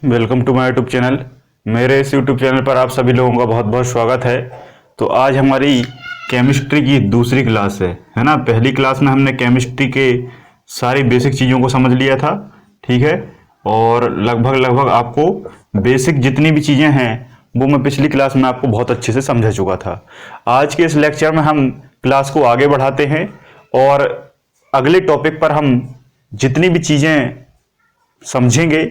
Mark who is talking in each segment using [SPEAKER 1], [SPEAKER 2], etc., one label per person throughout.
[SPEAKER 1] Welcome to my YouTube channel. मेरे इस YouTube channel पर आप सभी लोगों का बहुत बहुत स्वागत है। तो आज हमारी केमिस्ट्री की दूसरी क्लास है ना। पहली क्लास में हमने केमिस्ट्री के सारी बेसिक चीज़ों को समझ लिया था, ठीक है। और लगभग आपको बेसिक जितनी भी चीज़ें हैं वो मैं पिछली क्लास में आपको बहुत अच्छे से समझा चुका था। आज के इस लेक्चर में हम क्लास को आगे बढ़ाते हैं और अगले टॉपिक पर हम जितनी भी चीज़ें समझेंगे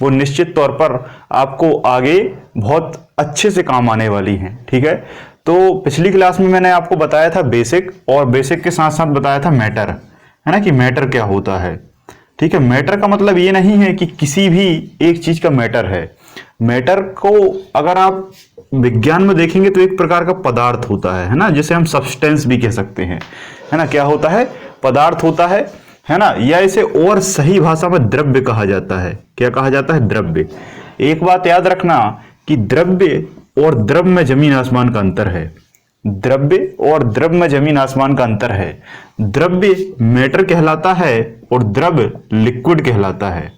[SPEAKER 1] वो निश्चित तौर पर आपको आगे बहुत अच्छे से काम आने वाली हैं, ठीक है। तो पिछली क्लास में मैंने आपको बताया था बेसिक, और बेसिक के साथ साथ बताया था मैटर, है ना, कि मैटर क्या होता है, ठीक है। मैटर का मतलब ये नहीं है कि किसी भी एक चीज का मैटर है। मैटर को अगर आप विज्ञान में देखेंगे तो एक प्रकार का पदार्थ होता है ना, जिसे हम सब्सटेंस भी कह सकते हैं, है ना। क्या होता है? पदार्थ होता है ना। या इसे और सही भाषा में द्रव्य कहा जाता है। क्या कहा जाता है? द्रव्य। एक बात याद रखना कि द्रव्य और द्रव में जमीन आसमान का अंतर है। द्रव्य और द्रव में जमीन आसमान का अंतर है। द्रव्य मैटर कहलाता है और द्रव लिक्विड कहलाता है।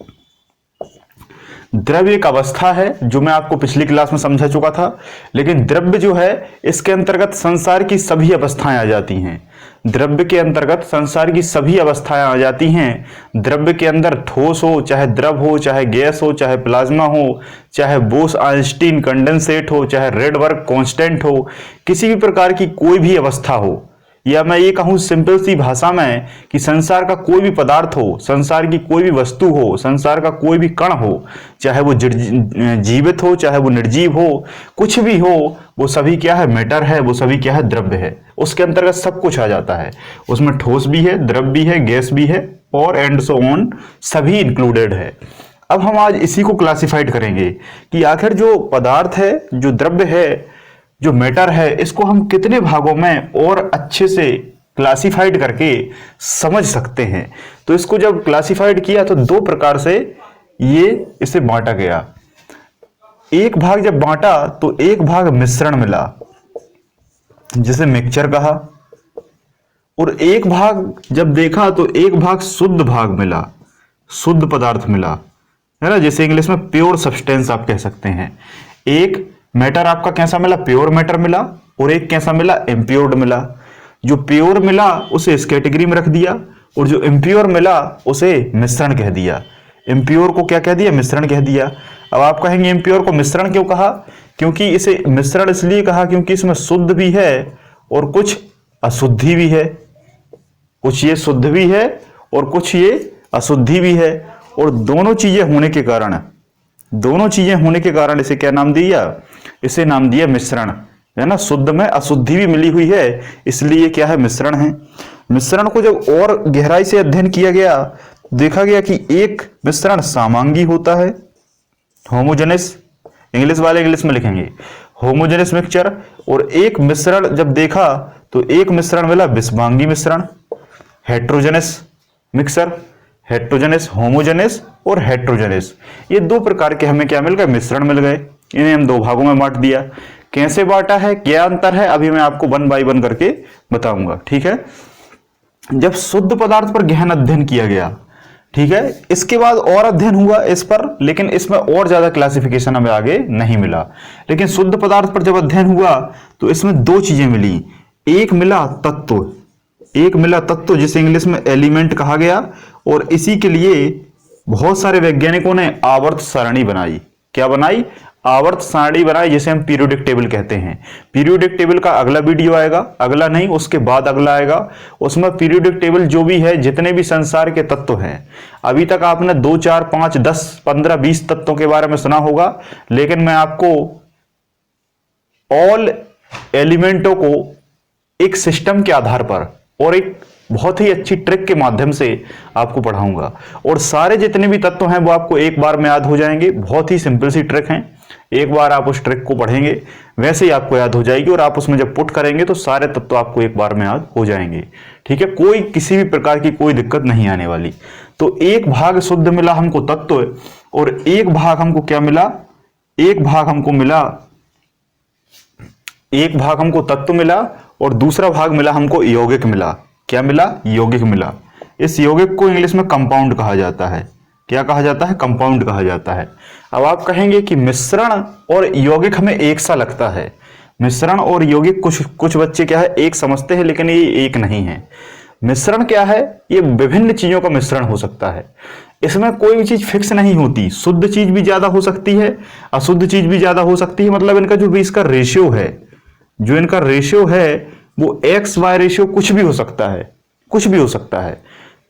[SPEAKER 1] द्रव्य एक अवस्था है जो मैं आपको पिछली क्लास में समझा चुका था, लेकिन द्रव्य जो है इसके अंतर्गत संसार की सभी अवस्थाएं आ जाती हैं। द्रव्य के अंतर्गत संसार की सभी अवस्थाएं आ जाती हैं। द्रव्य के अंदर ठोस हो, चाहे द्रव हो, चाहे गैस हो, चाहे प्लाज्मा हो, चाहे बोस आइंस्टीन कंडेंसेट हो, चाहे रेडबर्ग कांस्टेंट हो, किसी भी प्रकार की कोई भी अवस्था हो, या मैं ये कहूं सिंपल सी भाषा में कि संसार का कोई भी पदार्थ हो, संसार की कोई भी वस्तु हो, संसार का कोई भी कण हो, चाहे वो जीवित हो, चाहे वो निर्जीव हो, कुछ भी हो, वो सभी क्या है? मैटर है। वो सभी क्या है? द्रव्य है। उसके अंतर्गत सब कुछ आ जाता है। उसमें ठोस भी है, द्रव भी है, गैस भी है, और एंड सो ऑन, सभी इंक्लूडेड है। अब हम आज इसी को क्लासिफाइड करेंगे कि आखिर जो पदार्थ है, जो द्रव्य है, जो मैटर है, इसको हम कितने भागों में और अच्छे से क्लासिफाइड करके समझ सकते हैं। तो इसको जब क्लासिफाइड किया तो दो प्रकार से इसे बांटा गया। एक भाग जब बांटा तो एक भाग मिश्रण मिला, जिसे मिक्सचर कहा, और एक भाग जब देखा तो एक भाग शुद्ध भाग मिला, शुद्ध पदार्थ मिला, है ना, जिसे इंग्लिश में प्योर सब्सटेंस आप कह सकते हैं। एक मैटर आपका कैसा मिला? प्योर मैटर मिला। और एक कैसा मिला? इम्प्योर्ड मिला। जो प्योर मिला उसे इस कैटेगरी में रख दिया, और जो इम्प्योर मिला उसे मिश्रण कह दिया। इम्प्योर को क्या कह दिया? मिश्रण कह दिया। अब आप कहेंगे इम्प्योर को मिश्रण क्यों कहा? क्योंकि इसे मिश्रण इसलिए कहा क्योंकि इसमें शुद्ध भी है और कुछ अशुद्धि भी है। कुछ ये शुद्ध भी है और कुछ ये अशुद्धि भी है, और दोनों चीजें होने के कारण इसे क्या नाम दिया? इसे नाम दिया मिश्रण, है ना। शुद्ध में अशुद्धि भी मिली हुई है, इसलिए क्या है? मिश्रण है। मिश्रण को जब और गहराई से अध्ययन किया गया, देखा गया कि एक मिश्रण समांगी होता है, होमोजेनस, इंग्लिश वाले इंग्लिश में लिखेंगे होमोजेनस मिक्सचर। और एक मिश्रण जब देखा तो एक मिश्रण मिला विषमांगी मिश्रण, हेट्रोजेनस मिक्सर। हेट्रोजेनस, होमोजेनस और हेट्रोजेनस, ये दो प्रकार के हमें क्या मिल गए? मिश्रण मिल गए। इन्हें हम दो भागों में बांट दिया। कैसे बांटा है, क्या अंतर है, अभी मैं आपको वन बाय वन करके बताऊंगा, ठीक है। जब शुद्ध पदार्थ पर गहन अध्ययन किया गया, ठीक है, इसके बाद और अध्ययन हुआ इस पर, लेकिन इसमें और ज्यादा क्लासिफिकेशन हमें आगे नहीं मिला। लेकिन शुद्ध पदार्थ पर जब अध्ययन हुआ तो इसमें दो चीजें मिली। एक मिला तत्व, जिसे इंग्लिश में एलिमेंट कहा गया, और इसी के लिए बहुत सारे वैज्ञानिकों ने आवर्त सारणी बनाई। क्या बनाई? आवर्त सारणी बनाई, जिसे हम पीरियोडिक टेबल कहते हैं। पीरियोडिक टेबल का अगला वीडियो आएगा, अगला नहीं उसके बाद अगला आएगा। उसमें पीरियोडिक टेबल जो भी है, जितने भी संसार के तत्व हैं, अभी तक आपने 2, 4, 5, 10, 15, 20 तत्वों के बारे में सुना होगा, लेकिन मैं आपको ऑल एलिमेंटों को एक सिस्टम के आधार पर और एक बहुत ही अच्छी ट्रिक के माध्यम से आपको पढ़ाऊंगा, और सारे जितने भी तत्व हैं वो आपको एक बार में याद हो जाएंगे। बहुत ही सिंपल सी ट्रिक है, एक बार आप उस ट्रिक को पढ़ेंगे वैसे ही आपको याद हो जाएगी, और आप उसमें जब पुट करेंगे तो सारे तत्व आपको एक बार में याद हो जाएंगे, ठीक है। कोई किसी भी प्रकार की कोई दिक्कत नहीं आने वाली। तो एक भाग शुद्ध मिला हमको तत्व, और एक भाग हमको क्या मिला? एक भाग हमको तत्व मिला, और दूसरा भाग मिला हमको यौगिक मिला। क्या मिला? यौगिक मिला। इस यौगिक को इंग्लिश में कंपाउंड कहा जाता है, क्या कहा जाता है? कंपाउंड कहा जाता है। अब आप कहेंगे कि मिश्रण और यौगिक हमें एक सा लगता है। मिश्रण और यौगिक कुछ बच्चे क्या है एक समझते हैं, लेकिन ये एक नहीं है। मिश्रण क्या है? ये विभिन्न चीजों का मिश्रण हो सकता है। इसमें कोई भी चीज फिक्स नहीं होती, शुद्ध चीज भी ज्यादा हो सकती है, अशुद्ध चीज भी ज्यादा हो सकती है। मतलब इनका जो भी इसका रेशियो है, जो इनका रेशियो है वो एक्स वाई रेशियो कुछ भी हो सकता है, कुछ भी हो सकता है।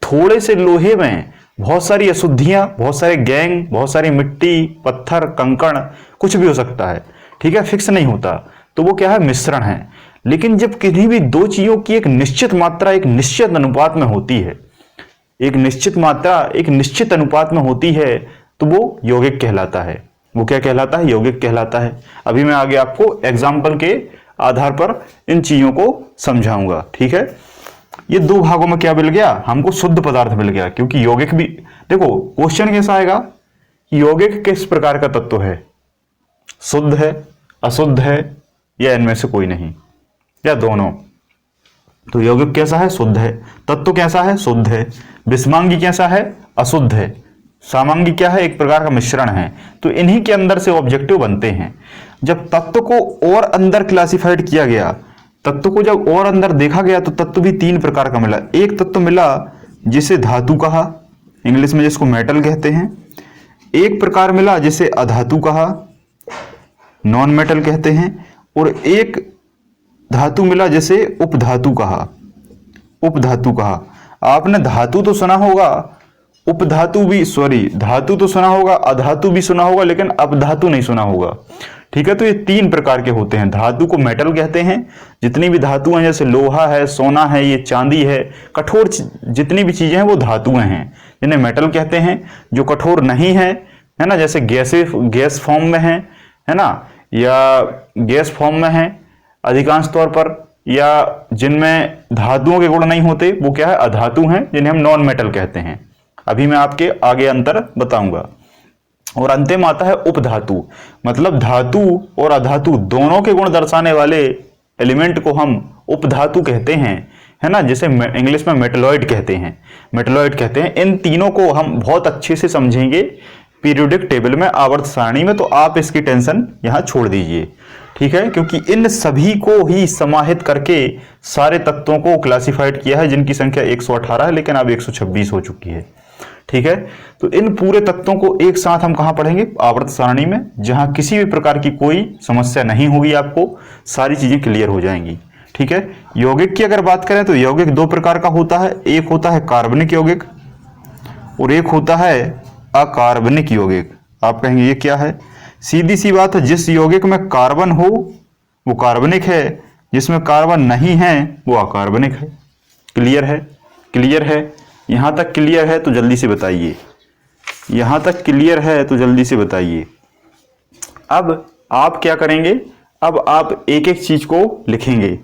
[SPEAKER 1] थोड़े से लोहे में बहुत सारी अशुद्धियां, बहुत सारे गैंग, बहुत सारी मिट्टी, पत्थर, कंकड़, कुछ भी हो सकता है। ठीक है, फिक्स नहीं होता, तो वो क्या है? मिश्रण है। लेकिन जब किसी भी दो चीजों की एक निश्चित मात्रा एक निश्चित अनुपात में होती है, एक निश्चित मात्रा एक निश्चित अनुपात में होती है, तो वो यौगिक कहलाता है। वो क्या कहलाता है? यौगिक कहलाता है। अभी मैं आगे आपको एग्जाम्पल के आधार पर इन चीजों को समझाऊंगा। ठीक है, ये दो भागों में क्या मिल गया? हमको शुद्ध पदार्थ मिल गया, क्योंकि यौगिक भी देखो क्वेश्चन कैसा आएगा, यौगिक किस प्रकार का तत्व है? शुद्ध है, अशुद्ध है, या इनमें से कोई नहीं, या दोनों? तो यौगिक कैसा है? शुद्ध है। तत्व कैसा है? शुद्ध है। विषमांगी कैसा है? अशुद्ध है। सामांगी क्या है? एक प्रकार का मिश्रण है। तो इन्हीं के अंदर से ऑब्जेक्टिव बनते हैं। जब तत्व को और अंदर क्लासिफाइड किया गया, तत्व को जब और अंदर देखा गया, तो तत्व भी तीन प्रकार का मिला। एक तत्व मिला जिसे धातु कहा, इंग्लिश में जिसको मेटल कहते हैं। एक प्रकार मिला जिसे अधातु कहा, नॉन मेटल कहते हैं। और एक धातु मिला जिसे उपधातु कहा, उपधातु कहा। आपने धातु तो सुना होगा, उपधातु भी धातु तो सुना होगा, अधातु भी सुना होगा, लेकिन अपधातु नहीं सुना होगा। ठीक है, तो ये तीन प्रकार के होते हैं। धातु को मेटल कहते हैं, जितनी भी धातु हैं, जैसे लोहा है, सोना है, ये चांदी है, कठोर जितनी भी चीजें हैं वो धातुएं हैं, जिन्हें मेटल कहते हैं। जो कठोर नहीं है ना, जैसे गैस फॉर्म में है ना, या गैस फॉर्म में है अधिकांश तौर पर, या जिनमें धातुओं के गुण नहीं होते, वो क्या है? अधातु हैं, जिन्हें हम नॉन मेटल कहते हैं। अभी मैं आपके आगे अंतर बताऊंगा। और अंतिम आता है उपधातु, मतलब धातु और अधातु दोनों के गुण दर्शाने वाले एलिमेंट को हम उपधातु कहते हैं, है ना, जिसे इंग्लिश में मेटलॉइड कहते हैं। मेटलॉइड कहते हैं। इन तीनों को हम बहुत अच्छे से समझेंगे पीरियोडिक टेबल में, आवर्त सारणी में, तो आप इसकी टेंशन यहां छोड़ दीजिए। ठीक है, क्योंकि इन सभी को ही समाहित करके सारे तत्वों को क्लासिफाइड किया है, जिनकी संख्या 118 है, लेकिन अब 126 हो चुकी है। ठीक है, तो इन पूरे तत्वों को एक साथ हम कहां पढ़ेंगे? आवर्त सारणी में, जहां किसी भी प्रकार की कोई समस्या नहीं होगी, आपको सारी चीजें क्लियर हो जाएंगी। ठीक है, यौगिक की अगर बात करें तो यौगिक दो प्रकार का होता है। एक होता है कार्बनिक यौगिक और एक होता है अकार्बनिक यौगिक। आप कहेंगे ये क्या है? सीधी सी बात है, जिस यौगिक में कार्बन हो वो कार्बनिक है, जिसमें कार्बन नहीं है वो अकार्बनिक है। क्लियर है? क्लियर है? यहां तक क्लियर है तो जल्दी से बताइए। यहां तक क्लियर है तो जल्दी से बताइए। अब आप क्या करेंगे? अब आप एक एक चीज को लिखेंगे,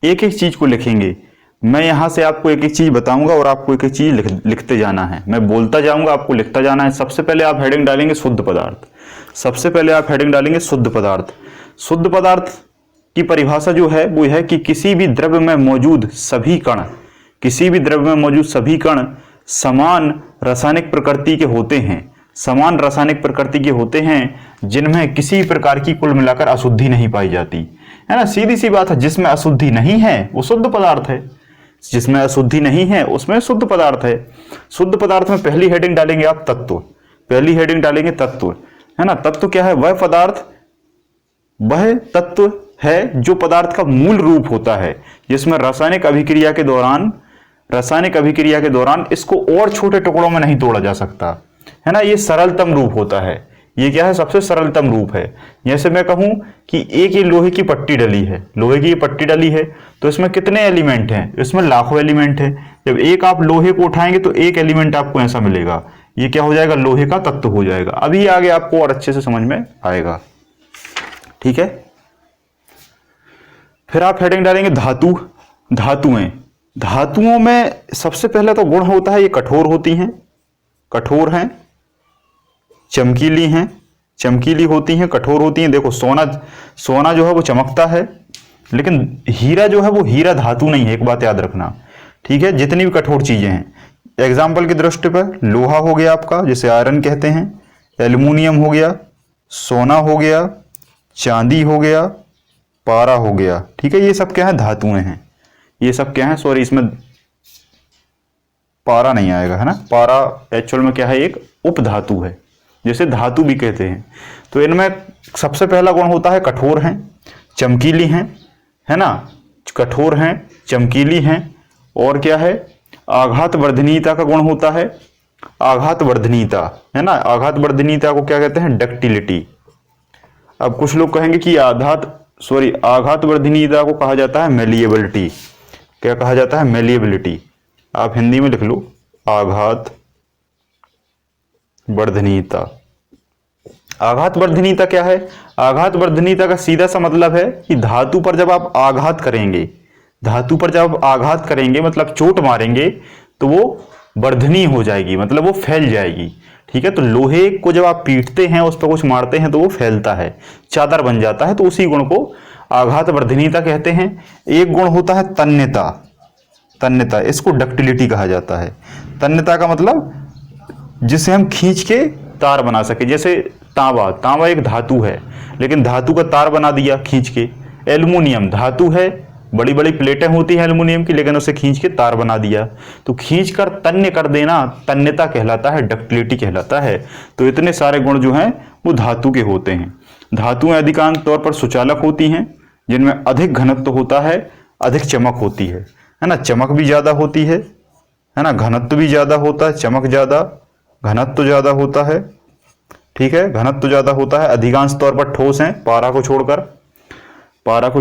[SPEAKER 1] एक एक चीज को लिखेंगे। मैं यहां से आपको एक एक चीज बताऊंगा और आपको एक एक चीज लिखते जाना है। मैं बोलता जाऊंगा, आपको लिखता जाना है। सबसे पहले आप हेडिंग डालेंगे शुद्ध पदार्थ। सबसे पहले आप हेडिंग डालेंगे शुद्ध पदार्थ। शुद्ध पदार्थ की परिभाषा जो है वो है कि किसी भी द्रव्य में मौजूद सभी कण, किसी भी द्रव्य में मौजूद सभी कण समान रासायनिक प्रकृति के होते हैं, समान रासायनिक प्रकृति के होते हैं, जिनमें किसी प्रकार की कुल मिलाकर अशुद्धि नहीं पाई जाती, है ना। सीधी सी बात है, जिसमें अशुद्धि नहीं है वो शुद्ध पदार्थ है, जिसमें अशुद्धि नहीं है उसमें शुद्ध पदार्थ है। शुद्ध पदार्थ में पहली हेडिंग डालेंगे आप तत्व, पहली हेडिंग डालेंगे तत्व, है ना। तत्व क्या है? वह पदार्थ, वह तत्व है जो पदार्थ का मूल रूप होता है, जिसमें रासायनिक अभिक्रिया के दौरान इसको और छोटे टुकड़ों में नहीं तोड़ा जा सकता, है ना। ये सरलतम रूप होता है। ये क्या है? सबसे सरलतम रूप है। जैसे मैं कहूं कि एक ये लोहे की पट्टी डली है, लोहे की ये पट्टी डली है, तो इसमें कितने एलिमेंट हैं? इसमें लाखों एलिमेंट हैं। जब एक आप लोहे को उठाएंगे तो एक एलिमेंट आपको ऐसा मिलेगा, ये क्या हो जाएगा? लोहे का तत्व हो जाएगा। अभी आगे आपको और अच्छे से समझ में आएगा। ठीक है, फिर आप हेडिंग डालेंगे धातु, धातुएं। धातुओं में सबसे पहले तो गुण होता है, ये कठोर होती हैं, कठोर हैं, चमकीली हैं, चमकीली होती हैं, कठोर होती हैं। देखो सोना जो है वो चमकता है, लेकिन हीरा जो है वो हीरा धातु नहीं है, एक बात याद रखना। ठीक है, जितनी भी कठोर चीजें हैं, एग्जाम्पल की दृष्टि पर लोहा हो गया आपका, जिसे आयरन कहते हैं, एल्युमिनियम हो गया, सोना हो गया, चांदी हो गया, पारा हो गया। ठीक है, ये सब क्या है, धातुएं हैं। ये सब क्या है, सॉरी इसमें पारा नहीं आएगा, है ना। पारा एक्चुअल में क्या है, एक उपधातु है, जिसे धातु भी कहते हैं। तो इनमें सबसे पहला गुण होता है कठोर हैं, चमकीली हैं, है ना, कठोर हैं, चमकीली हैं, और क्या है, आघात वर्धनीयता का गुण होता है, आघात वर्धनीयता, है ना। आघात वर्धनीयता को क्या कहते हैं, डक्टिलिटी। अब कुछ लोग कहेंगे कि आघात वर्धनीयता को कहा जाता है मेलिएबिलिटी। क्या कहा जाता है, मेलिएबिलिटी। आप हिंदी में लिख लो, आघात वर्धनीयता। आघात वर्धनीयता क्या है, आघात वर्धनीयता का सीधा सा मतलब है कि धातु पर जब आप आघात करेंगे, धातु पर जब आप आघात करेंगे मतलब चोट मारेंगे, तो वो वर्धनीय हो जाएगी, मतलब वो फैल जाएगी। ठीक है, तो लोहे को जब आप पीटते हैं, उस पर कुछ मारते हैं, तो वो फैलता है, चादर बन जाता है। तो उसी गुण को आघात वर्धनीयता कहते हैं। एक गुण होता है तन्यता। तन्यता, इसको डक्टिलिटी कहा जाता है। तन्यता का मतलब जिसे हम खींच के तार बना सके, जैसे तांबा, तांबा एक धातु है, लेकिन धातु का तार बना दिया खींच के। एल्युमिनियम धातु है, बड़ी बड़ी प्लेटें होती हैं एल्युमिनियम की, लेकिन उसे खींच के तार बना दिया। तो खींच कर तन्य कर देना तन्यता कहलाता है, डक्टिलिटी कहलाता है। तो इतने सारे गुण जो हैं वो धातु के होते हैं। धातुएं अधिकांश तौर पर सुचालक होती हैं, जिनमें अधिक घनत्व होता है, अधिक चमक होती है ना। चमक भी ज्यादा होती है ना, घनत्व भी ज्यादा होता है, चमक ज्यादा, घनत्व ज्यादा होता है। ठीक है, घनत्व ज्यादा होता है, अधिकांश तौर पर ठोस हैं, पारा को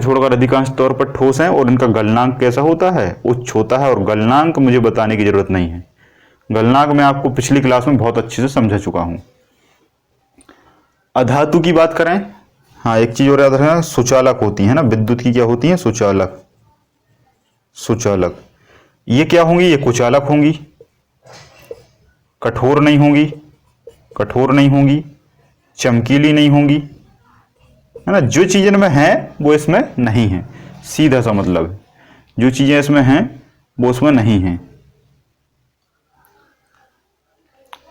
[SPEAKER 1] छोड़कर अधिकांश तौर पर ठोस हैं। और इनका गलनांक कैसा होता है, उच्च होता है। और गलनांक मुझे बताने की जरूरत नहीं है, गलनांक मैं आपको पिछली क्लास में बहुत अच्छे से समझा चुका हूं। अधातु की बात करें, हाँ एक चीज और याद रखना, सुचालक होती है ना, विद्युत की क्या होती है, सुचालक। सुचालक ये क्या होंगी, ये कुचालक होंगी, कठोर नहीं होंगी, चमकीली नहीं होंगी, है ना। जो चीजें इनमें हैं वो इसमें नहीं है, सीधा सा मतलब है, जो चीजें इसमें हैं वो उसमें नहीं है।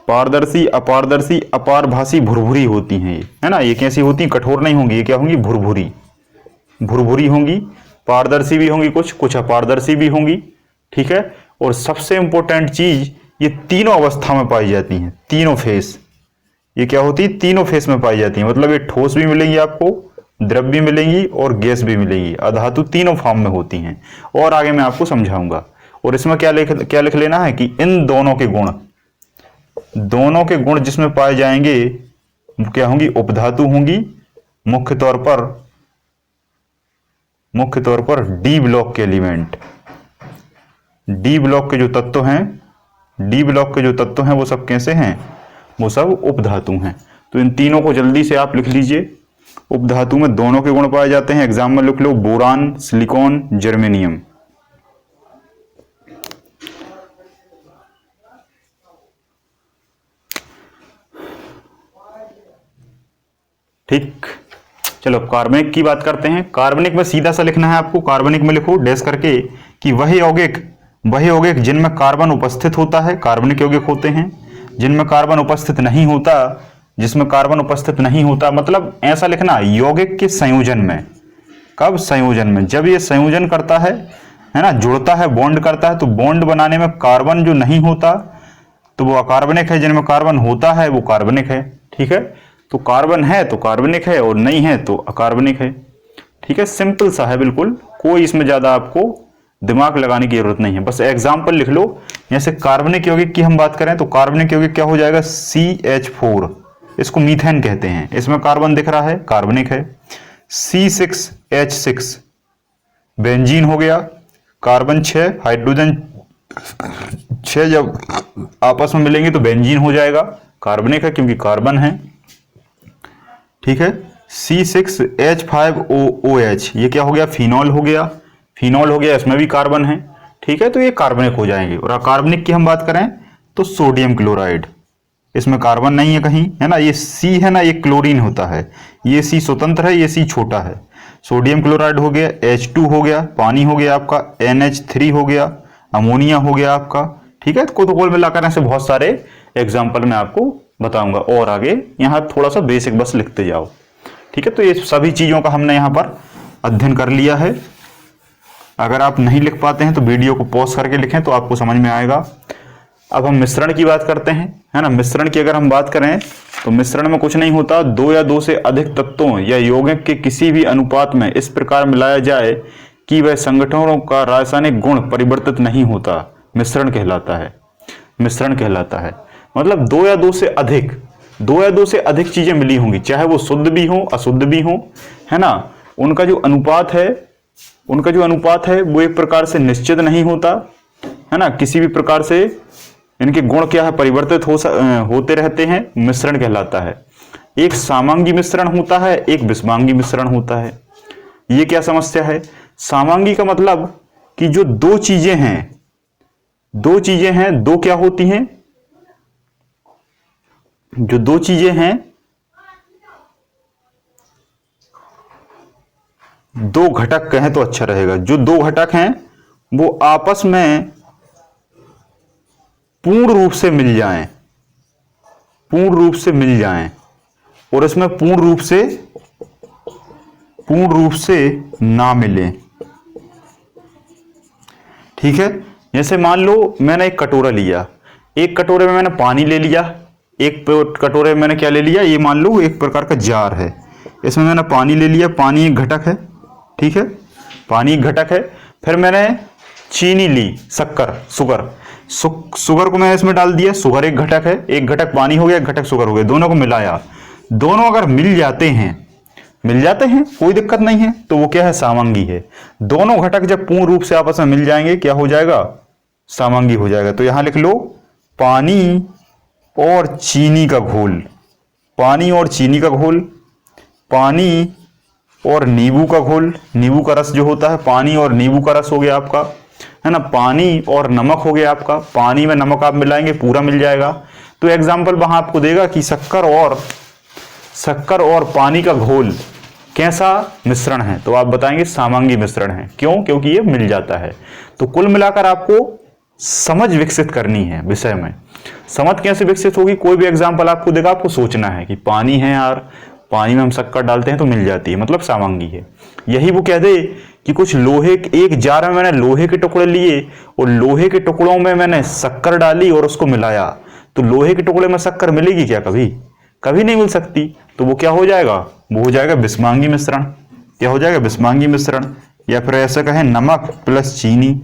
[SPEAKER 1] पारदर्शी, अपारदर्शी, अपारभासी, भुरभुरी होती हैं ये, है ना। ये कैसी होती हैं, कठोर नहीं होंगी, ये क्या होंगी, भुरभुरी होंगी। पारदर्शी भी होंगी, कुछ अपारदर्शी भी होंगी। ठीक है, और सबसे इंपॉर्टेंट चीज, ये तीनों अवस्था में पाई जाती हैं, तीनों फेस। ये क्या होती है, तीनों फेस में पाई जाती है, मतलब ये ठोस भी मिलेंगी आपको, द्रव भी मिलेंगी और गैस भी मिलेगी। अधातु तीनों फॉर्म में होती हैं, और आगे मैं आपको समझाऊंगा। और इसमें क्या लिख लेना है कि इन दोनों के गुण जिसमें पाए जाएंगे क्या होंगी, उपधातु होंगी। मुख्य तौर पर डी ब्लॉक के एलिमेंट, डी ब्लॉक के जो तत्व हैं वो सब कैसे हैं, वो सब उपधातु हैं। तो इन तीनों को जल्दी से आप लिख लीजिए। उपधातु में दोनों के गुण पाए जाते हैं। एग्जाम में लिख लो, बोरान, सिलिकॉन, जर्मेनियम। ठीक, चलो कार्बनिक की बात करते हैं। कार्बनिक में सीधा सा लिखना है आपको, कार्बनिक में लिखो डैश करके कि वह यौगिक जिनमें कार्बन उपस्थित होता है, कार्बनिक यौगिक होते हैं। जिनमें कार्बन उपस्थित नहीं होता, जिसमें कार्बन उपस्थित नहीं होता, मतलब ऐसा लिखना, यौगिक के संयोजन में। कब, संयोजन में, जब ये संयोजन करता है ना, जुड़ता है, बॉन्ड करता है, तो बॉन्ड बनाने में कार्बन जो नहीं होता तो वो अकार्बनिक है, जिनमें कार्बन होता है वो कार्बनिक है। ठीक है, तो कार्बन है तो कार्बनिक है, और नहीं है तो अकार्बनिक है। ठीक है, सिंपल सा है बिल्कुल, कोई इसमें ज्यादा आपको दिमाग लगाने की जरूरत नहीं है, बस एग्जाम्पल लिख लो। जैसे कार्बनिक यौगिक की हम बात करें तो कार्बनिक यौगिक क्या हो जाएगा, CH4, इसको मीथेन कहते हैं। इसमें कार्बन दिख रहा है, कार्बनिक है। C6H6 बेंजीन हो गया। कार्बन 6, हाइड्रोजन 6 जब आपस में मिलेंगे तो बेंजीन हो जाएगा, कार्बनिक है क्योंकि कार्बन है। ठीक है, C6H5OOH ये क्या हो गया, फिनॉल हो गया। इसमें भी कार्बन है। ठीक है, तो ये कार्बनिक हो जाएंगे। और अकार्बनिक की हम बात करें तो सोडियम क्लोराइड, इसमें कार्बन नहीं है कहीं, है ना। ये C है ना, ये क्लोरीन होता है, ये C स्वतंत्र है, ये C छोटा है। सोडियम क्लोराइड हो गया, H2 हो गया, पानी हो गया आपका, NH3 हो गया, अमोनिया हो गया आपका, ठीक है, तो कुल मिलाकर ऐसे बहुत सारे एग्जाम्पल मैं आपको बताऊंगा और आगे यहाँ थोड़ा सा बेसिक बस लिखते जाओ। ठीक है, तो ये सभी चीजों का हमने यहाँ पर अध्ययन कर लिया है। अगर आप नहीं लिख पाते हैं तो वीडियो को पॉज करके लिखें तो आपको समझ में आएगा। अब हम मिश्रण की बात करते हैं, है ना। मिश्रण की अगर हम बात करें तो मिश्रण में कुछ नहीं होता, दो या दो से अधिक तत्वों या यौगिक के किसी भी अनुपात में इस प्रकार मिलाया जाए कि वह संगठनों का रासायनिक गुण परिवर्तित नहीं होता, मिश्रण कहलाता है। मिश्रण कहलाता है मतलब दो या दो से अधिक चीजें मिली होंगी, चाहे वो शुद्ध भी हो अशुद्ध भी हो, है ना। उनका जो अनुपात है वो एक प्रकार से निश्चित नहीं होता, है ना। किसी भी प्रकार से इनके गुण क्या है, परिवर्तित होते रहते हैं, मिश्रण कहलाता है। एक समांगी मिश्रण होता है, एक विषमांगी मिश्रण होता है। ये क्या समस्या है? समांगी का मतलब कि जो दो चीजें हैं, दो क्या होती हैं, जो दो चीजें हैं, दो घटक कहें तो अच्छा रहेगा। जो दो घटक हैं वो आपस में पूर्ण रूप से मिल जाएं और इसमें पूर्ण रूप से ना मिले। ठीक है, जैसे मान लो मैंने एक कटोरा लिया, एक कटोरे में मैंने पानी ले लिया, एक कटोरे में मैंने क्या ले लिया, ये मान लो एक प्रकार का जार है, इसमें मैंने पानी ले लिया, पानी एक घटक है। ठीक है, पानी एक घटक है। फिर मैंने चीनी ली, शुगर को मैंने इसमें डाल दिया, शुगर एक घटक है, एक घटक पानी हो गया, एक घटक शुगर हो गया, दोनों को मिलाया। दोनों अगर मिल जाते हैं कोई दिक्कत नहीं है, तो वो क्या है, समांगी है। दोनों घटक जब पूर्ण रूप से आपस में मिल जाएंगे क्या हो जाएगा, समांगी हो जाएगा। तो यहां लिख लो पानी और चीनी का घोल, पानी और नींबू का घोल, नींबू का रस जो होता है, पानी और नींबू का रस हो गया आपका, है ना। पानी और नमक हो गया आपका, पानी में नमक आप मिलाएंगे पूरा मिल जाएगा। तो एग्जाम्पल वहां आपको देगा कि शक्कर और पानी का घोल कैसा मिश्रण है, तो आप बताएंगे समांगी मिश्रण है। क्यों? क्योंकि ये मिल जाता है। तो कुल मिलाकर आपको समझ विकसित करनी है विषय में। समझ कैसे विकसित होगी? कोई भी एग्जाम्पल आपको देगा, आपको सोचना है कि पानी है यार, पानी में हम शक्कर डालते हैं तो मिल जाती है, मतलब समांगी है। यही वो कह दे कि कुछ लोहे, एक जार में मैंने लोहे के टुकड़े लिए और लोहे के टुकड़ों में मैंने शक्कर डाली और उसको मिलाया, तो लोहे के टुकड़े में शक्कर मिलेगी क्या? कभी नहीं मिल सकती। तो वो क्या हो जाएगा, वो हो जाएगा विषमांगी मिश्रण। क्या हो जाएगा, विषमांगी मिश्रण। या फिर ऐसा कहें नमक प्लस चीनी।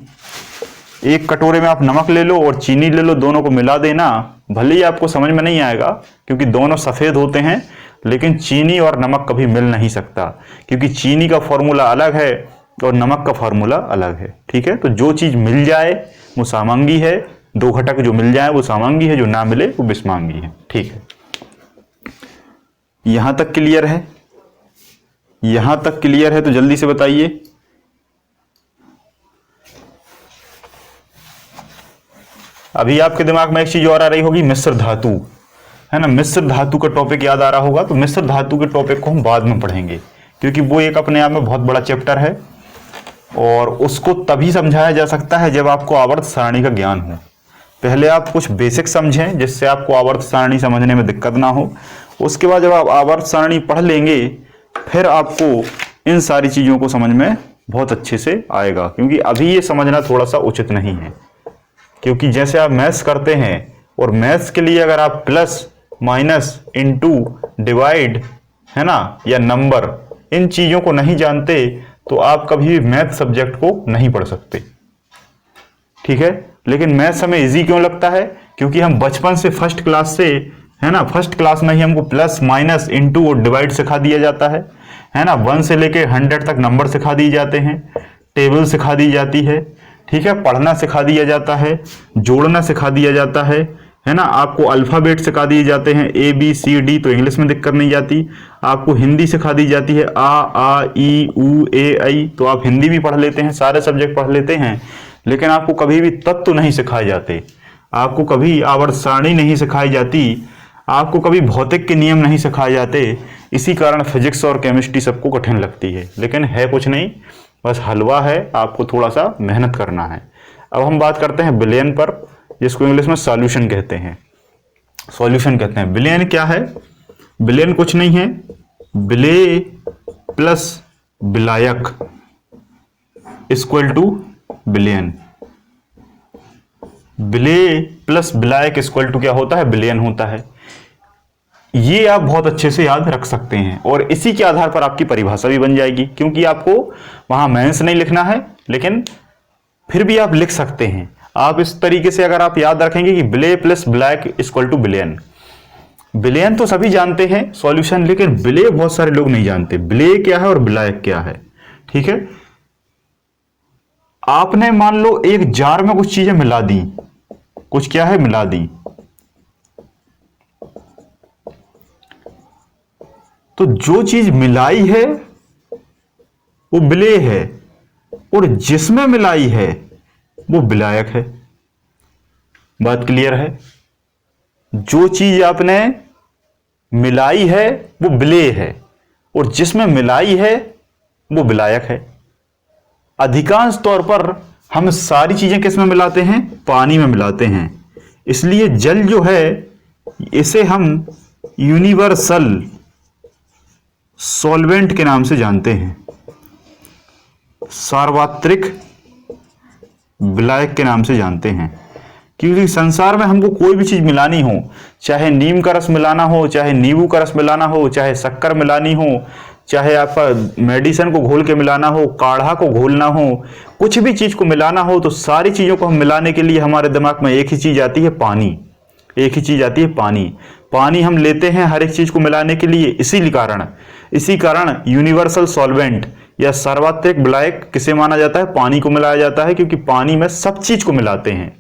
[SPEAKER 1] एक कटोरे में आप नमक ले लो और चीनी ले लो, दोनों को मिला देना। भले ही आपको समझ में नहीं आएगा क्योंकि दोनों सफेद होते हैं, लेकिन चीनी और नमक कभी मिल नहीं सकता, क्योंकि चीनी का फॉर्मूला अलग है और नमक का फॉर्मूला अलग है। ठीक है, तो जो चीज मिल जाए वो समांगी है, दो घटक जो मिल जाए वो समांगी है, जो ना मिले वो विषमांगी है। ठीक है, यहां तक क्लियर है? यहां तक क्लियर है तो जल्दी से बताइए। अभी आपके दिमाग में एक चीज और आ रही होगी, मिश्र धातु, है ना। मिश्र धातु का टॉपिक याद आ रहा होगा। तो मिश्र धातु के टॉपिक को हम बाद में पढ़ेंगे, क्योंकि वो एक अपने आप में बहुत बड़ा चैप्टर है और उसको तभी समझाया जा सकता है जब आपको आवर्त सारणी का ज्ञान हो। पहले आप कुछ बेसिक समझें जिससे आपको आवर्त सारणी समझने में दिक्कत ना हो। उसके बाद जब आप आवर्त सारणी पढ़ लेंगे फिर आपको इन सारी चीजों को समझ में बहुत अच्छे से आएगा, क्योंकि अभी ये समझना थोड़ा सा उचित नहीं है। क्योंकि जैसे आप मैथ्स करते हैं और मैथ्स के लिए अगर आप प्लस माइनस इनटू डिवाइड, है ना, या नंबर, इन चीजों को नहीं जानते तो आप कभी भी मैथ सब्जेक्ट को नहीं पढ़ सकते। ठीक है, लेकिन मैथ्स हमें इजी क्यों लगता है? क्योंकि हम बचपन से फर्स्ट क्लास से, है ना, फर्स्ट क्लास में ही हमको प्लस माइनस इनटू और डिवाइड सिखा दिया जाता है ना। 1 से लेके 100 तक नंबर सिखा दिए जाते हैं, टेबल सिखा दी जाती है। ठीक है, पढ़ना सिखा दिया जाता है, जोड़ना सिखा दिया जाता है ना। आपको अल्फाबेट सिखा दिए जाते हैं, ABCD, तो इंग्लिश में दिक्कत नहीं जाती। आपको हिंदी सिखा दी जाती है, आ ई उ ए ऐ, तो आप हिंदी भी पढ़ लेते हैं, सारे सब्जेक्ट पढ़ लेते हैं। लेकिन आपको कभी भी तत्व नहीं सिखाए जाते, आपको कभी आवर्त सारणी नहीं सिखाई जाती, आपको कभी भौतिक के नियम नहीं सिखाए जाते। इसी कारण फिजिक्स और केमिस्ट्री सबको कठिन लगती है, लेकिन है कुछ नहीं, बस हलवा है, आपको थोड़ा सा मेहनत करना है। अब हम बात करते हैं विलयन पर। जिसको इंग्लिश में सॉल्यूशन कहते हैं, सॉल्यूशन कहते हैं। विलयन क्या है? विलयन कुछ नहीं है, विलेय प्लस विलायक इक्वल टू विलयन। विलेय प्लस विलायक इक्वल टू क्या होता है? विलयन होता है। ये आप बहुत अच्छे से याद रख सकते हैं और इसी के आधार पर आपकी परिभाषा भी बन जाएगी, क्योंकि आपको वहां मेंस नहीं लिखना है, लेकिन फिर भी आप लिख सकते हैं। आप इस तरीके से अगर आप याद रखेंगे कि विलेय प्लस विलायक इक्वल टू विलयन। विलयन तो सभी जानते हैं सॉल्यूशन, लेकिन विलेय बहुत सारे लोग नहीं जानते। विलेय क्या है और विलायक क्या है? ठीक है, आपने मान लो एक जार में कुछ चीजें मिला दी, कुछ क्या है मिला दी, तो जो चीज मिलाई है वो विलेय है और जिसमें मिलाई है वो विलायक है। बात क्लियर है? जो चीज आपने मिलाई है वो विलेय है और जिसमें मिलाई है वो विलायक है। अधिकांश तौर पर हम सारी चीजें किस में मिलाते हैं? पानी में मिलाते हैं। इसलिए जल जो है इसे हम यूनिवर्सल सॉल्वेंट के नाम से जानते हैं, सार्वत्रिक विलायक के नाम से जानते हैं। क्योंकि संसार में हमको कोई भी चीज मिलानी हो, चाहे नीम का रस मिलाना हो, चाहे नींबू का रस मिलाना हो, चाहे शक्कर मिलानी हो, चाहे आपका मेडिसिन को घोल के मिलाना हो, काढ़ा को घोलना हो, कुछ भी चीज को मिलाना हो, तो सारी चीजों को हम मिलाने के लिए हमारे दिमाग में एक ही चीज आती है, पानी। एक ही चीज आती है, पानी। पानी हम लेते हैं हर एक चीज को मिलाने के लिए। इसी कारण यूनिवर्सल सॉल्वेंट या सार्वत्रिक विलायक किसे माना जाता है? पानी को मिलाया जाता है, क्योंकि पानी में सब चीज को मिलाते हैं।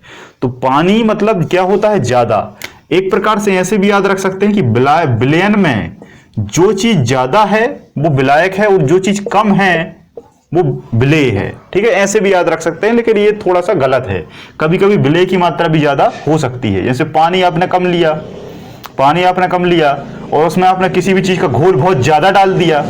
[SPEAKER 1] तो पानी मतलब क्या होता है? ज्यादा। एक प्रकार से ऐसे भी याद रख सकते हैं कि विलयन में जो चीज ज्यादा है वो विलायक है और जो चीज कम है वो विलेय है। ठीक है, ऐसे भी याद रख सकते हैं, लेकिन ये थोड़ा सा गलत है। कभी कभी विलेय की मात्रा भी ज्यादा हो सकती है। जैसे पानी आपने कम लिया और उसमें आपने किसी भी चीज का घोल बहुत ज्यादा डाल दिया,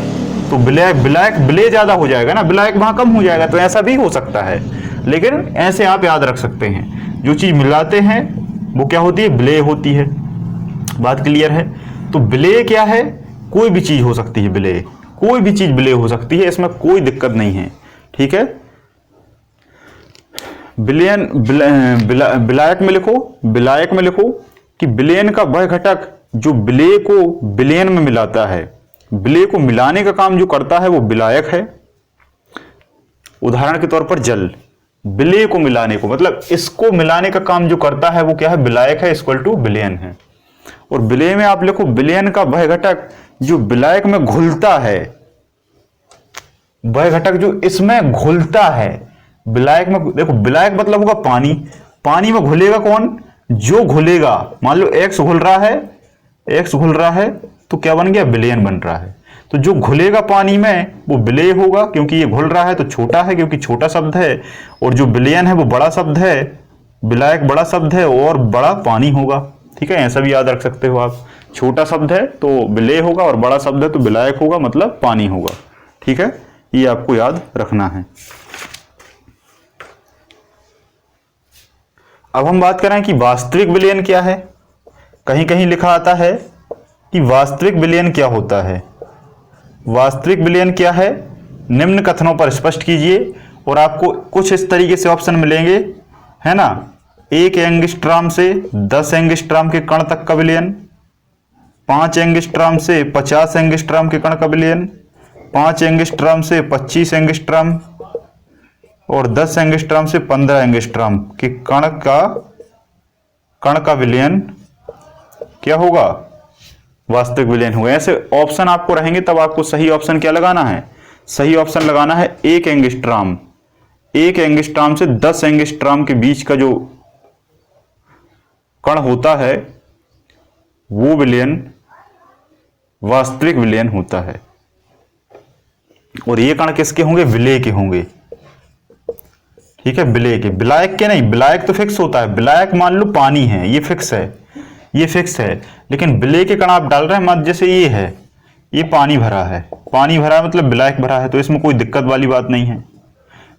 [SPEAKER 1] तो विलेय ज्यादा हो जाएगा ना, विलायक वहां कम हो जाएगा। तो ऐसा भी हो सकता है, लेकिन ऐसे आप याद रख सकते हैं। जो चीज मिलाते हैं वो क्या होती है? विलेय होती है। बात क्लियर है? तो विलेय क्या है? कोई भी चीज हो सकती है विलेय, कोई भी चीज विलेय हो सकती है, इसमें कोई दिक्कत नहीं है। ठीक है, विलायक में लिखो कि विलयन का वह घटक जो विलेय को विलयन में मिलाता है, विलेय को मिलाने का काम जो करता है वो विलायक है। उदाहरण के तौर पर जल, विलेय को मिलाने को मतलब इसको मिलाने का काम जो करता है वो क्या है? विलायक है, इक्वल टू विलयन है। और विलेय में आप लिखो विलयन का वह घटक जो विलायक में घुलता है, वह घटक जो इसमें घुलता है। विलायक में देखो, विलायक मतलब होगा पानी। पानी में घुलेगा कौन? जो घुलेगा। मान लो एक्स घुल रहा है तो क्या बन गया? विलयन बन रहा है। तो जो घुलेगा पानी में वो विलेय होगा, क्योंकि ये घुल रहा है तो छोटा है, क्योंकि छोटा शब्द है। और जो विलयन है वो बड़ा शब्द है, विलायक बड़ा शब्द है और बड़ा पानी होगा। ठीक है, ऐसा भी याद रख सकते हो आप। छोटा शब्द है तो विलेय होगा और बड़ा शब्द है तो विलायक होगा, मतलब पानी होगा। ठीक है, ये आपको याद रखना है। अब हम बात करें कि वास्तविक विलयन क्या है। कहीं कहीं लिखा आता है कि वास्तविक विलयन क्या होता है। वास्तविक विलयन क्या है? निम्न कथनों पर स्पष्ट कीजिए। और आपको कुछ इस तरीके से ऑप्शन मिलेंगे, है ना। 1 एंगस्ट्रॉम से 10 एंगस्ट्रॉम के कण तक का विलयन, 5 एंगस्ट्रॉम से 50 एंगस्ट्रॉम के कण का विलयन, 5 एंगस्ट्रॉम से 25 एंगस्ट्रॉम और 10 एंगस्ट्रॉम से 15 एंगस्ट्रॉम के कण का विलयन क्या होगा? वास्तविक विलयन होगा। ऐसे ऑप्शन आपको रहेंगे, तब आपको सही ऑप्शन क्या लगाना है? सही ऑप्शन लगाना है 1 एंगस्ट्रॉम। 1 एंगस्ट्रॉम से 10 एंगस्ट्रॉम के बीच का जो कण होता है वो विलयन वास्तविक विलयन होता है। और ये कण किसके होंगे? विलेय के होंगे। ठीक है, विलेय के, विलायक के नहीं। विलायक तो फिक्स होता है, विलायक मान लो पानी है, ये फिक्स है। लेकिन विलेय के कण आप डाल रहे हैं मत, जैसे ये है, ये पानी भरा है मतलब विलायक भरा है, तो इसमें कोई दिक्कत वाली बात नहीं है।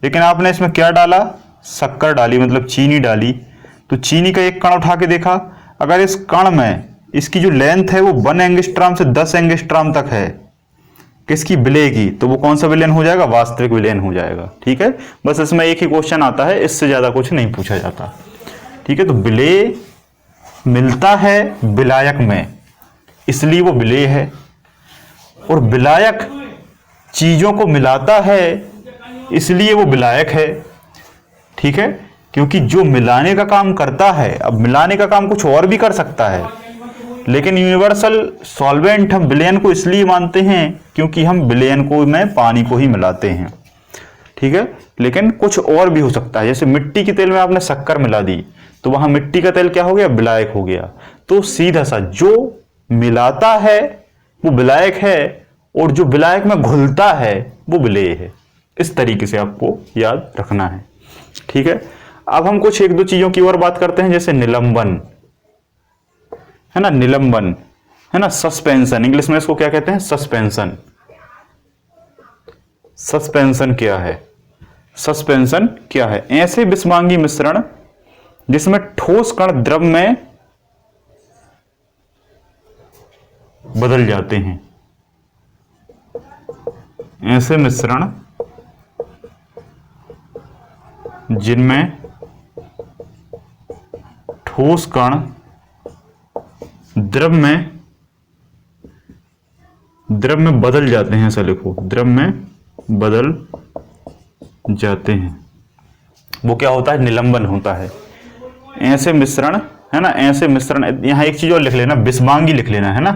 [SPEAKER 1] लेकिन आपने इसमें क्या डाला? शक्कर डाली, मतलब चीनी डाली, तो चीनी का एक कण उठा के देखा, अगर इस कण में इसकी जो लेंथ है वो 1 एंगस्ट्रॉम से 10 एंगस्ट्रॉम तक है, किसकी, विलेय की, तो वो कौन सा विलयन हो जाएगा, वास्तविक विलयन हो जाएगा। ठीक है, बस इसमें एक ही क्वेश्चन आता है, इससे ज्यादा कुछ नहीं पूछा जाता। ठीक है, तो विलेय मिलता है विलायक में, इसलिए वो विलेय है, और विलायक चीजों को मिलाता है, इसलिए वो विलायक है। ठीक है, क्योंकि जो मिलाने का काम करता है, अब मिलाने का काम कुछ और भी कर सकता है, लेकिन यूनिवर्सल सॉल्वेंट हम विलयन को इसलिए मानते हैं क्योंकि हम विलयन को में पानी को ही मिलाते हैं। ठीक है, लेकिन कुछ और भी हो सकता है, जैसे मिट्टी के तेल में आपने शक्कर मिला दी तो वहां मिट्टी का तेल क्या हो गया, विलायक हो गया। तो सीधा सा जो मिलाता है वो विलायक है, और जो विलायक में घुलता है वो विलेय है। इस तरीके से आपको याद रखना है। ठीक है, अब हम कुछ एक दो चीजों की और बात करते हैं, जैसे निलंबन है ना, निलंबन है ना, सस्पेंशन, इंग्लिश में इसको क्या कहते हैं, सस्पेंशन। सस्पेंशन क्या है, सस्पेंशन क्या है, ऐसे विषमांगी मिश्रण जिसमें ठोस कण द्रव में बदल जाते हैं, ऐसे मिश्रण जिनमें ठोस कण द्रव में बदल जाते हैं, ऐसा लिखो, द्रव में बदल जाते हैं, वो क्या होता है, निलंबन होता है। ऐसे मिश्रण है ना, ऐसे मिश्रण, यहां एक चीज और लिख लेना, विषमांगी लिख लेना है ना,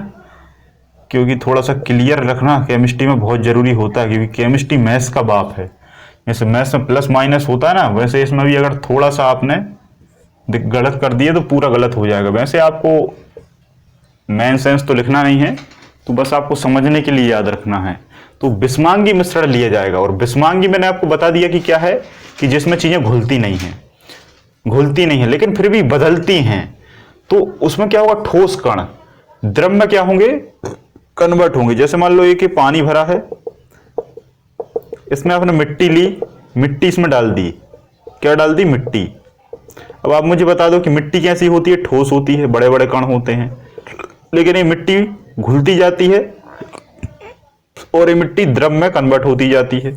[SPEAKER 1] क्योंकि थोड़ा सा क्लियर रखना केमिस्ट्री में बहुत जरूरी होता है, क्योंकि केमिस्ट्री मैथ्स का बाप है। जैसे मैथ्स में प्लस माइनस होता है ना, वैसे इसमें भी अगर थोड़ा सा आपने गलत कर दिया तो पूरा गलत हो जाएगा। वैसे आपको मेन सेंस तो लिखना नहीं है, तो बस आपको समझने के लिए याद रखना है। तो विषमांगी मिश्रण लिया जाएगा, और विषमांगी मैंने आपको बता दिया कि क्या है, कि जिसमें चीजें घुलती नहीं है लेकिन फिर भी बदलती हैं। तो उसमें क्या होगा, ठोस कण द्रव में क्या होंगे, कन्वर्ट होंगे। जैसे मान लो ये पानी भरा है, इसमें आपने मिट्टी ली, मिट्टी इसमें डाल दी, क्या डाल दी, मिट्टी। अब आप मुझे बता दो कि मिट्टी कैसी होती है, ठोस होती है, बड़े बड़े कण होते हैं, लेकिन ये मिट्टी घुलती जाती है और ये मिट्टी द्रव में कन्वर्ट होती जाती है।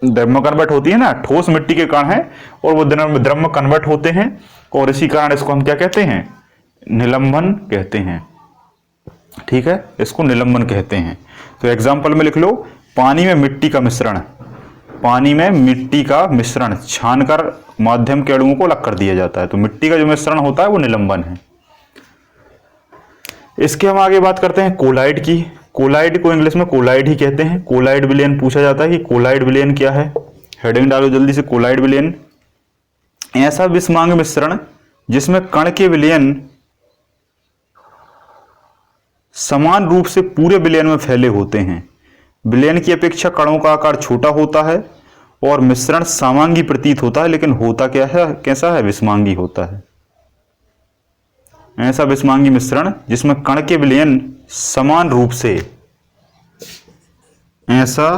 [SPEAKER 1] द्रव में कन्वर्ट होती है ना, ठोस मिट्टी के कण हैं और वो द्रव में कन्वर्ट होते हैं, और इसी कारण इसको हम क्या कहते हैं, निलंबन कहते हैं। ठीक है, इसको निलंबन कहते हैं। तो एग्जाम्पल में लिख लो, पानी में मिट्टी का मिश्रण, पानी में मिट्टी का मिश्रण छानकर माध्यम के अणुओं को अलग कर दिया जाता है, तो मिट्टी का जो मिश्रण होता है वो निलंबन है। इसके हम आगे बात करते हैं कोलाइड की। कोलाइड को इंग्लिश में कोलाइड ही कहते हैं। कोलाइड विलयन पूछा जाता है कि कोलाइड विलयन क्या है, हेडिंग डालो जल्दी से, कोलाइड विलयन ऐसा विषमांग मिश्रण जिसमें कण के विलयन समान रूप से पूरे विलयन में फैले होते हैं। विलयन की अपेक्षा कणों का आकार छोटा होता है और मिश्रण समांगी प्रतीत होता है, लेकिन होता क्या है, कैसा है, विषमांगी होता है। ऐसा विषमांगी मिश्रण जिसमें कण के विलयन समान रूप से, ऐसा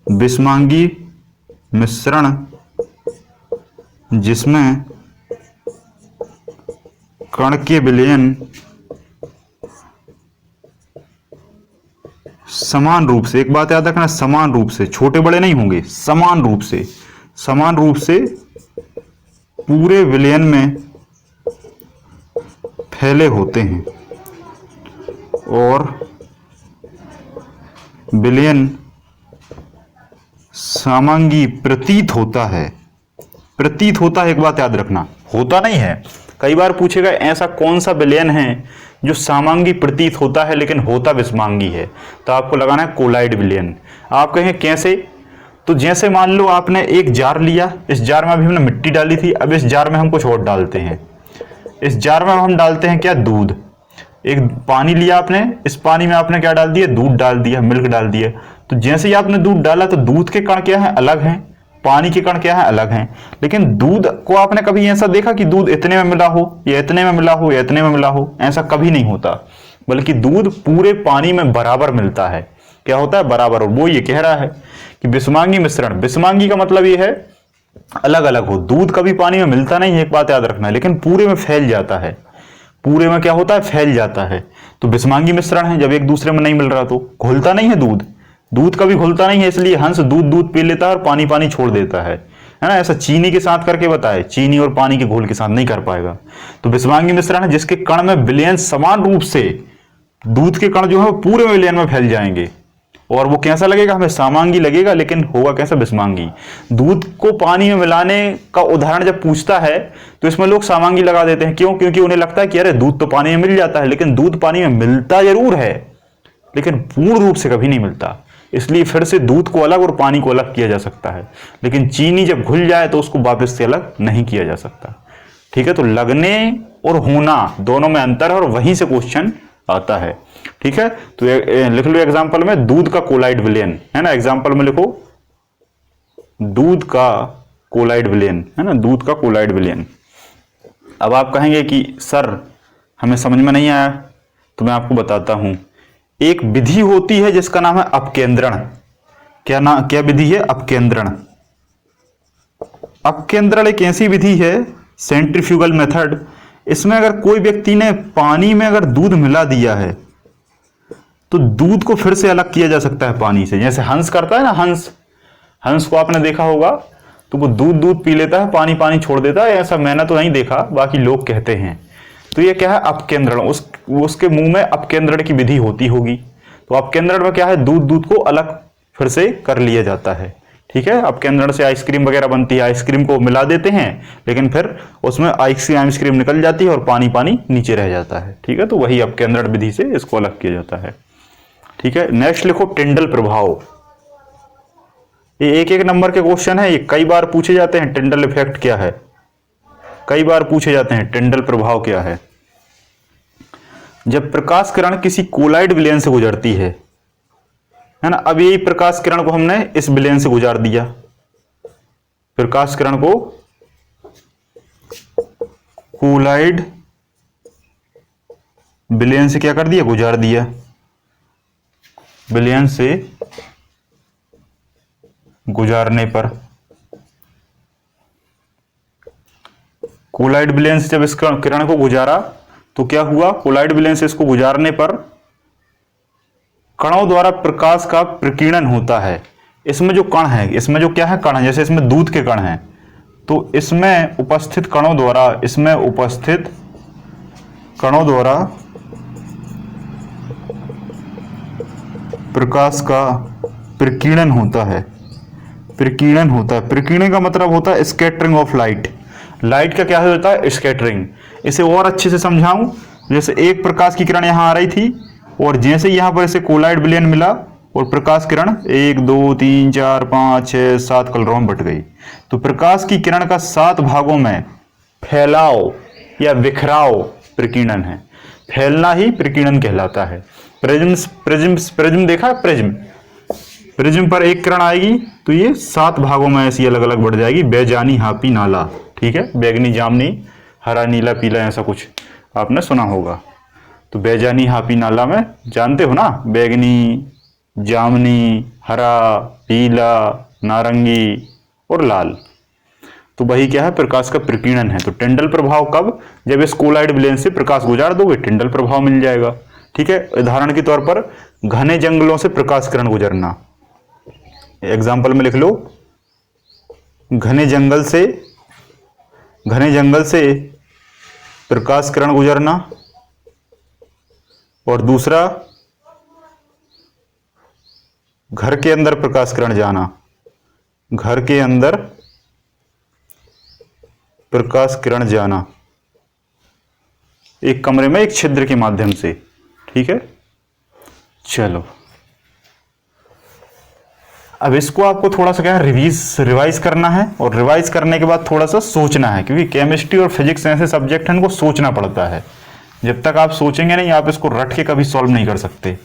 [SPEAKER 1] विषमांगी मिश्रण जिसमें कण के विलयन समान रूप से, एक बात याद रखना, समान रूप से, छोटे बड़े नहीं होंगे, समान रूप से पूरे विलयन में फैले होते हैं और विलयन समांगी प्रतीत होता है। प्रतीत होता है, एक बात याद रखना, होता नहीं है। कई बार पूछेगा ऐसा कौन सा विलयन है जो समांगी प्रतीत होता है लेकिन होता विषमांगी है, तो आपको लगाना है कोलाइड विलयन। आप कहें कैसे, तो जैसे मान लो आपने एक जार लिया, इस जार में अभी हमने मिट्टी डाली थी, अब इस जार में हम कुछ और डालते हैं। इस जार में हम डालते हैं क्या, दूध। एक पानी लिया आपने, इस पानी में आपने क्या डाल दिया, दूध डाल दिया, मिल्क डाल दिया। तो जैसे ही आपने दूध डाला तो दूध के कण क्या है, अलग हैं, पानी के कण क्या है, अलग हैं। लेकिन दूध को आपने कभी ऐसा देखा कि दूध इतने में मिला हो या इतने में मिला हो या इतने में मिला हो, ऐसा कभी नहीं होता, बल्कि दूध पूरे पानी में बराबर मिलता है। क्या होता है, बराबर। और वो ये कह रहा है कि विषमांगी मिश्रण, विषमांगी का मतलब ये है अलग अलग हो। दूध कभी पानी में मिलता नहीं है, एक बात याद रखना, लेकिन पूरे में फैल जाता है। पूरे में क्या होता है, फैल जाता है। तो बिस्मांगी मिश्रण है, जब एक दूसरे में नहीं मिल रहा तो घुलता नहीं है दूध, दूध कभी घुलता नहीं है, इसलिए हंस दूध दूध पी लेता है और पानी पानी छोड़ देता है ना। ऐसा चीनी के साथ करके बताए, चीनी और पानी के घोल के साथ नहीं कर पाएगा। तो बिस्मांगी मिश्रण है जिसके कण में विलयन समान रूप से, दूध के कण जो है वो पूरे में विलयन में फैल जाएंगे, और वो कैसा लगेगा, हमें सामांगी लगेगा, लेकिन होगा कैसा, बिस्मांगी। दूध को पानी में मिलाने का उदाहरण जब पूछता है तो इसमें लोग सामांगी लगा देते हैं। क्यों? क्योंकि उन्हें लगता है कि अरे दूध तो पानी में मिल जाता है, लेकिन दूध पानी में मिलता जरूर है लेकिन पूर्ण रूप से कभी नहीं मिलता। इसलिए फिर से दूध को अलग और पानी को अलग किया जा सकता है, लेकिन चीनी जब घुल जाए तो उसको वापस से अलग नहीं किया जा सकता। ठीक है, तो लगने और होना दोनों में अंतर है और वहीं से क्वेश्चन आता है। ठीक है, तो लिख लो एग्जांपल में दूध का कोलाइड विलयन, है ना, एग्जांपल में लिखो दूध का कोलाइड विलयन, है ना, दूध का कोलाइड विलयन। अब आप कहेंगे कि सर हमें समझ में नहीं आया, तो मैं आपको बताता हूं। एक विधि होती है जिसका नाम है अपकेंद्रण। क्या विधि है? अपकेंद्रण। अपकेंद्रण एक ऐसी विधि है, सेंट्रीफ्यूगल मेथड। इसमें अगर कोई व्यक्ति ने पानी में अगर दूध मिला दिया है तो दूध को फिर से अलग किया जा सकता है पानी से। जैसे हंस करता है ना, हंस को आपने देखा होगा, तो वो दूध दूध पी लेता है, पानी पानी छोड़ देता है। ऐसा मैंने तो नहीं देखा, बाकी लोग कहते हैं। तो ये क्या है? अपकेंद्रण। उसके मुंह में अपकेंद्रण की विधि होती होगी। तो अपकेंद्रण में क्या है, दूध को अलग फिर से कर लिया जाता है। ठीक है, अपकेंद्रण से आइसक्रीम वगैरह बनती है, आइसक्रीम को मिला देते हैं लेकिन फिर उसमें आइसक्रीम निकल जाती है और पानी पानी नीचे रह जाता है। ठीक है, तो वही अपकेंद्रण विधि से इसको अलग किया जाता है। ठीक है, नेक्स्ट लिखो टिंडल प्रभाव। ये एक एक नंबर के क्वेश्चन है, ये कई बार पूछे जाते हैं। टिंडल इफेक्ट क्या है, कई बार पूछे जाते हैं। टिंडल प्रभाव क्या है? जब प्रकाश किरण किसी कोलाइड विलयन से गुजरती है ना। अब यही प्रकाश किरण को हमने इस विलयन से गुजार दिया, प्रकाश किरण को कोलाइड विलयन से क्या कर दिया, गुजार दिया। विलयन से गुजारने पर, कोलाइड विलयन से जब इस किरण को गुजारा तो क्या हुआ, कोलाइड विलयन से इसको गुजारने पर कणों द्वारा प्रकाश का प्रकीर्णन होता है। इसमें जो कण है, इसमें जो क्या है, कण है, जैसे इसमें दूध के कण हैं, तो इसमें उपस्थित कणों द्वारा, इसमें उपस्थित कणों द्वारा प्रकाश का प्रकीर्णन होता है। प्रकीर्णन होता है, प्रकीर्णन का मतलब होता है स्कैटरिंग ऑफ लाइट। लाइट का क्या होता है, स्कैटरिंग। इसे और अच्छे से समझाऊं, जैसे एक प्रकाश की किरण यहां आ रही थी और जैसे यहां पर इसे कोलाइड विलयन मिला और प्रकाश किरण 1 2 3 4 5 6 7 कलरों में बट गई, तो प्रकाश की किरण का 7 भागों में फैलाव या बिखराव प्रकीर्णन है। फैलना ही प्रकीर्णन कहलाता है। प्रिज्म देखा, प्रिज्म पर एक किरण आएगी तो ये 7 भागों में ऐसी अलग अलग बढ़ जाएगी। बैजानी, हापी, नाला। ठीक है, बैगनी, जामनी, हरा, नीला, पीला, ऐसा कुछ आपने सुना होगा। तो बैजानी, हापी, नाला में जानते हो ना, बैगनी, जामनी, हरा, पीला, नारंगी और लाल। तो वही क्या है, प्रकाश का प्रकीर्णन है। तो टिंडल प्रभाव कब, जब इस कोलाइड विलयन से प्रकाश गुजार दोगे, टिंडल प्रभाव मिल जाएगा। ठीक है, उदाहरण के तौर पर घने जंगलों से प्रकाश किरण गुजरना। एग्जाम्पल में लिख लो, घने जंगल से प्रकाश किरण गुजरना, और दूसरा घर के अंदर प्रकाश किरण जाना। घर के अंदर प्रकाश किरण जाना एक कमरे में एक छिद्र के माध्यम से। ठीक है, चलो अब इसको आपको थोड़ा सा क्या है, रिवाइज करना है, और रिवाइज करने के बाद थोड़ा सा सोचना है, क्योंकि केमिस्ट्री और फिजिक्स ऐसे सब्जेक्ट हैं, इनको सोचना पड़ता है। जब तक आप सोचेंगे नहीं, आप इसको रट के कभी सॉल्व नहीं कर सकते।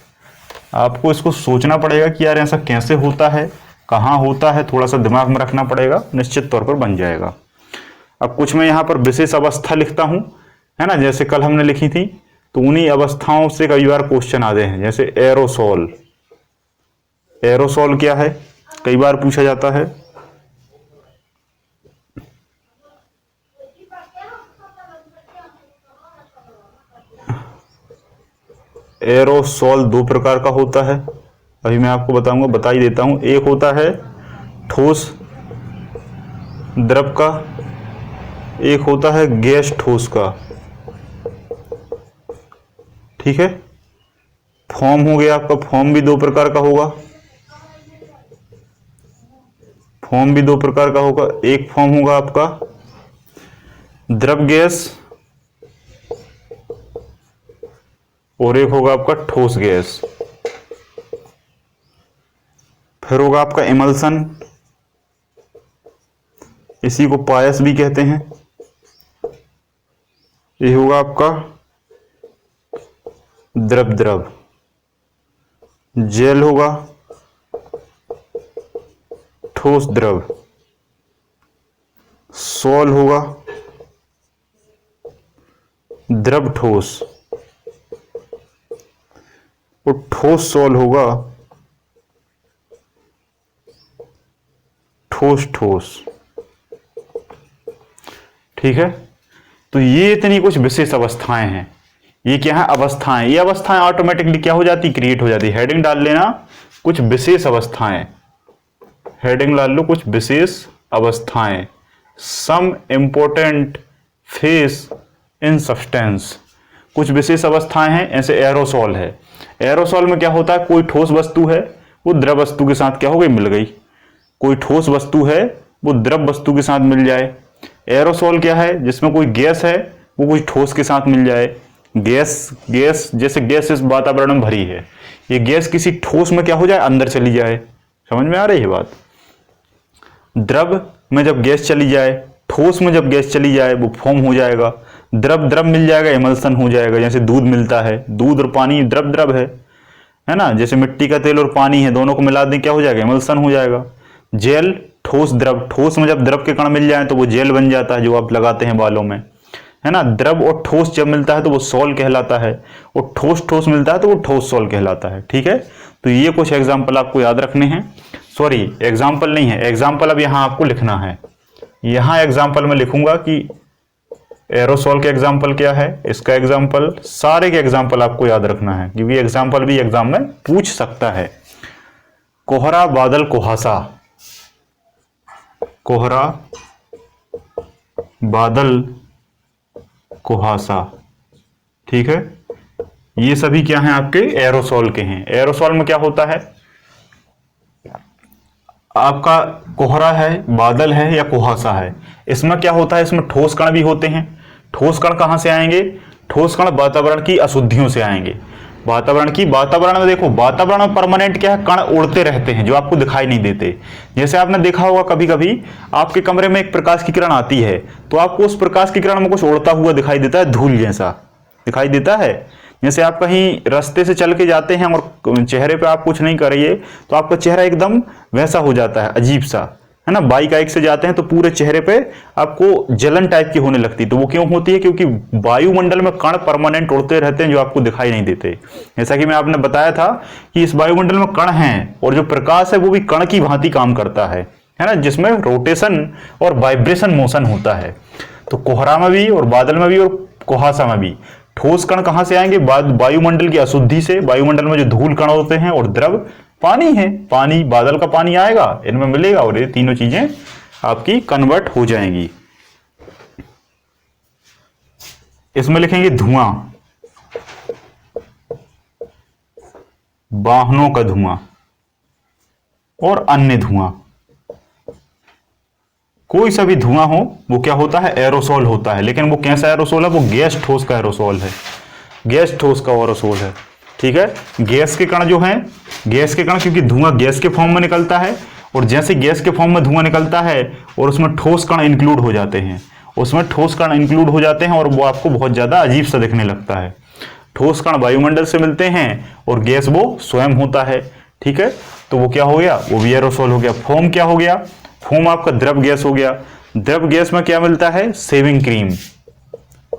[SPEAKER 1] आपको इसको सोचना पड़ेगा कि यार ऐसा कैसे होता है, कहाँ होता है, थोड़ा सा दिमाग में रखना पड़ेगा, निश्चित तौर पर बन जाएगा। अब कुछ मैं यहाँ पर विशेष अवस्था लिखता हूँ, है ना, जैसे कल हमने लिखी थी, तो उन्हीं अवस्थाओं से कई बार क्वेश्चन आते हैं। जैसे एरोसोल, एरोसोल क्या है, कई बार पूछा जाता है। एरोसॉल दो प्रकार का होता है, अभी मैं आपको बताऊंगा, बता ही देता हूं। एक होता है ठोस द्रव का, एक होता है गैस ठोस का। ठीक है, फॉर्म हो गया आपका, फॉर्म भी दो प्रकार का होगा, फॉर्म भी दो प्रकार का होगा। एक फॉर्म होगा आपका द्रव गैस और एक होगा आपका ठोस गैस। फिर होगा आपका इमल्सन, इसी को पायस भी कहते हैं। ये होगा आपका द्रव द्रव। जेल होगा ठोस द्रव। सॉल होगा द्रव ठोस, और ठोस सॉल होगा ठोस ठोस। ठीक है, तो ये इतनी कुछ विशेष अवस्थाएं हैं। ये क्या है? अवस्थाएं। ये अवस्थाएं ऑटोमेटिकली क्या हो जाती? क्रिएट हो जाती है। हेडिंग डाल लेना, कुछ विशेष अवस्थाएं। हेडिंग डाल लो, कुछ विशेष अवस्थाएं। Some important phase in substance. कुछ विशेष अवस्थाएं हैं। ऐसे एरोसॉल है। एरोसॉल में क्या होता है? कोई ठोस वस्तु है, वो द्रव वस्तु के साथ क्या हो गई? मिल गई। कोई ठोस वस्तु है, वो द्रव वस्तु के साथ मिल जाए। एरोसॉल क्या है? जिसमें कोई गैस है, वो कोई ठोस के साथ मिल जाए। गैस गैस जैसे गैस इस वातावरण में भरी है, ये गैस किसी ठोस में क्या हो जाए? अंदर चली जाए। समझ में आ रही है बात? द्रव में जब गैस चली जाए, ठोस में जब गैस चली जाए, वो फॉर्म हो जाएगा। द्रव द्रव मिल जाएगा, इमल्सन हो जाएगा। जैसे दूध मिलता है, दूध और पानी द्रव द्रव है ना? जैसे मिट्टी का तेल और पानी है, दोनों को मिला दें, क्या हो जाएगा? इमल्सन हो जाएगा। जेल ठोस द्रव। ठोस में जब द्रव के कण मिल जाए तो वो जेल बन जाता है, जो आप लगाते हैं बालों में, है ना? द्रव और ठोस जब मिलता है तो वो सॉल कहलाता है, और ठोस ठोस मिलता है तो वो ठोस सॉल कहलाता है। ठीक है, तो ये कुछ एग्जाम्पल आपको याद रखने हैं। सॉरी, एग्जाम्पल नहीं है, एग्जाम्पल अब यहां आपको लिखना है। यहां एग्जाम्पल में लिखूंगा कि एरोसॉल के एग्जाम्पल क्या है, इसका एग्जाम्पल, सारे के एग्जाम्पल आपको याद रखना है, क्योंकि एग्जाम्पल भी एग्जाम में पूछ सकता है। कोहरा, बादल, कुहासा। कोहरा, बादल, कुहासा। ठीक है, ये सभी क्या हैं? आपके एरोसॉल के हैं। एरोसॉल में क्या होता है? आपका कोहरा है, बादल है या कुहासा है, इसमें क्या होता है? इसमें ठोस कण भी होते हैं। ठोस कण कहां से आएंगे? ठोस कण वातावरण की अशुद्धियों से आएंगे। वातावरण में देखो, वातावरण में परमानेंट क्या है? कण उड़ते रहते हैं, जो आपको दिखाई नहीं देते। जैसे आपने देखा होगा कभी कभी आपके कमरे में एक प्रकाश की किरण आती है, तो आपको उस प्रकाश की किरण में कुछ उड़ता हुआ दिखाई देता है, धूल जैसा दिखाई देता है। जैसे आप कहीं रास्ते से चल के जाते हैं और चेहरे पे आप कुछ नहीं करिए तो आपका चेहरा एकदम वैसा हो जाता है, अजीब सा, है ना? बाइक से जाते हैं तो पूरे चेहरे पे आपको जलन टाइप की होने लगती है। तो वो क्यों होती है? क्योंकि वायुमंडल में कण परमानेंट उड़ते रहते हैं, जो आपको दिखाई नहीं देते। जैसा कि मैं आपने बताया था कि इस वायुमंडल में कण हैं, और जो प्रकाश है वो भी कण की भांति काम करता है ना? जिसमें रोटेशन और वाइब्रेशन मोशन होता है। तो कोहरा में भी और बादल में भी और कुहासा में भी ठोस कण कहां से आएंगे? वायुमंडल की अशुद्धि से। वायुमंडल में जो धूल कण होते हैं, और द्रव पानी है, पानी, बादल का पानी आएगा, इनमें मिलेगा, और ये तीनों चीजें आपकी कन्वर्ट हो जाएंगी। इसमें लिखेंगे धुआं, वाहनों का धुआं और अन्य धुआं। कोई सा भी धुआं हो वो क्या होता है? एरोसॉल होता है। लेकिन वो कैसा एरोसॉल है? वो गैस ठोस का एरोसॉल है। गैस ठोस का एरोसॉल है। ठीक है, गैस के कण जो हैं, गैस के कण, क्योंकि धुआं गैस के फॉर्म में निकलता है, और जैसे गैस के फॉर्म में धुआं निकलता है और उसमें ठोस कण इंक्लूड हो जाते हैं, उसमें ठोस कण इंक्लूड हो जाते हैं, और वो आपको बहुत ज्यादा अजीब सा दिखने लगता है। ठोस कण वायुमंडल से मिलते हैं और गैस वो स्वयं होता है। ठीक है, तो वो क्या हो गया? वो भी एरोसॉल हो गया। फोम क्या हो गया? फोम आपका द्रव गैस हो गया। द्रव गैस में क्या मिलता है? शेविंग क्रीम,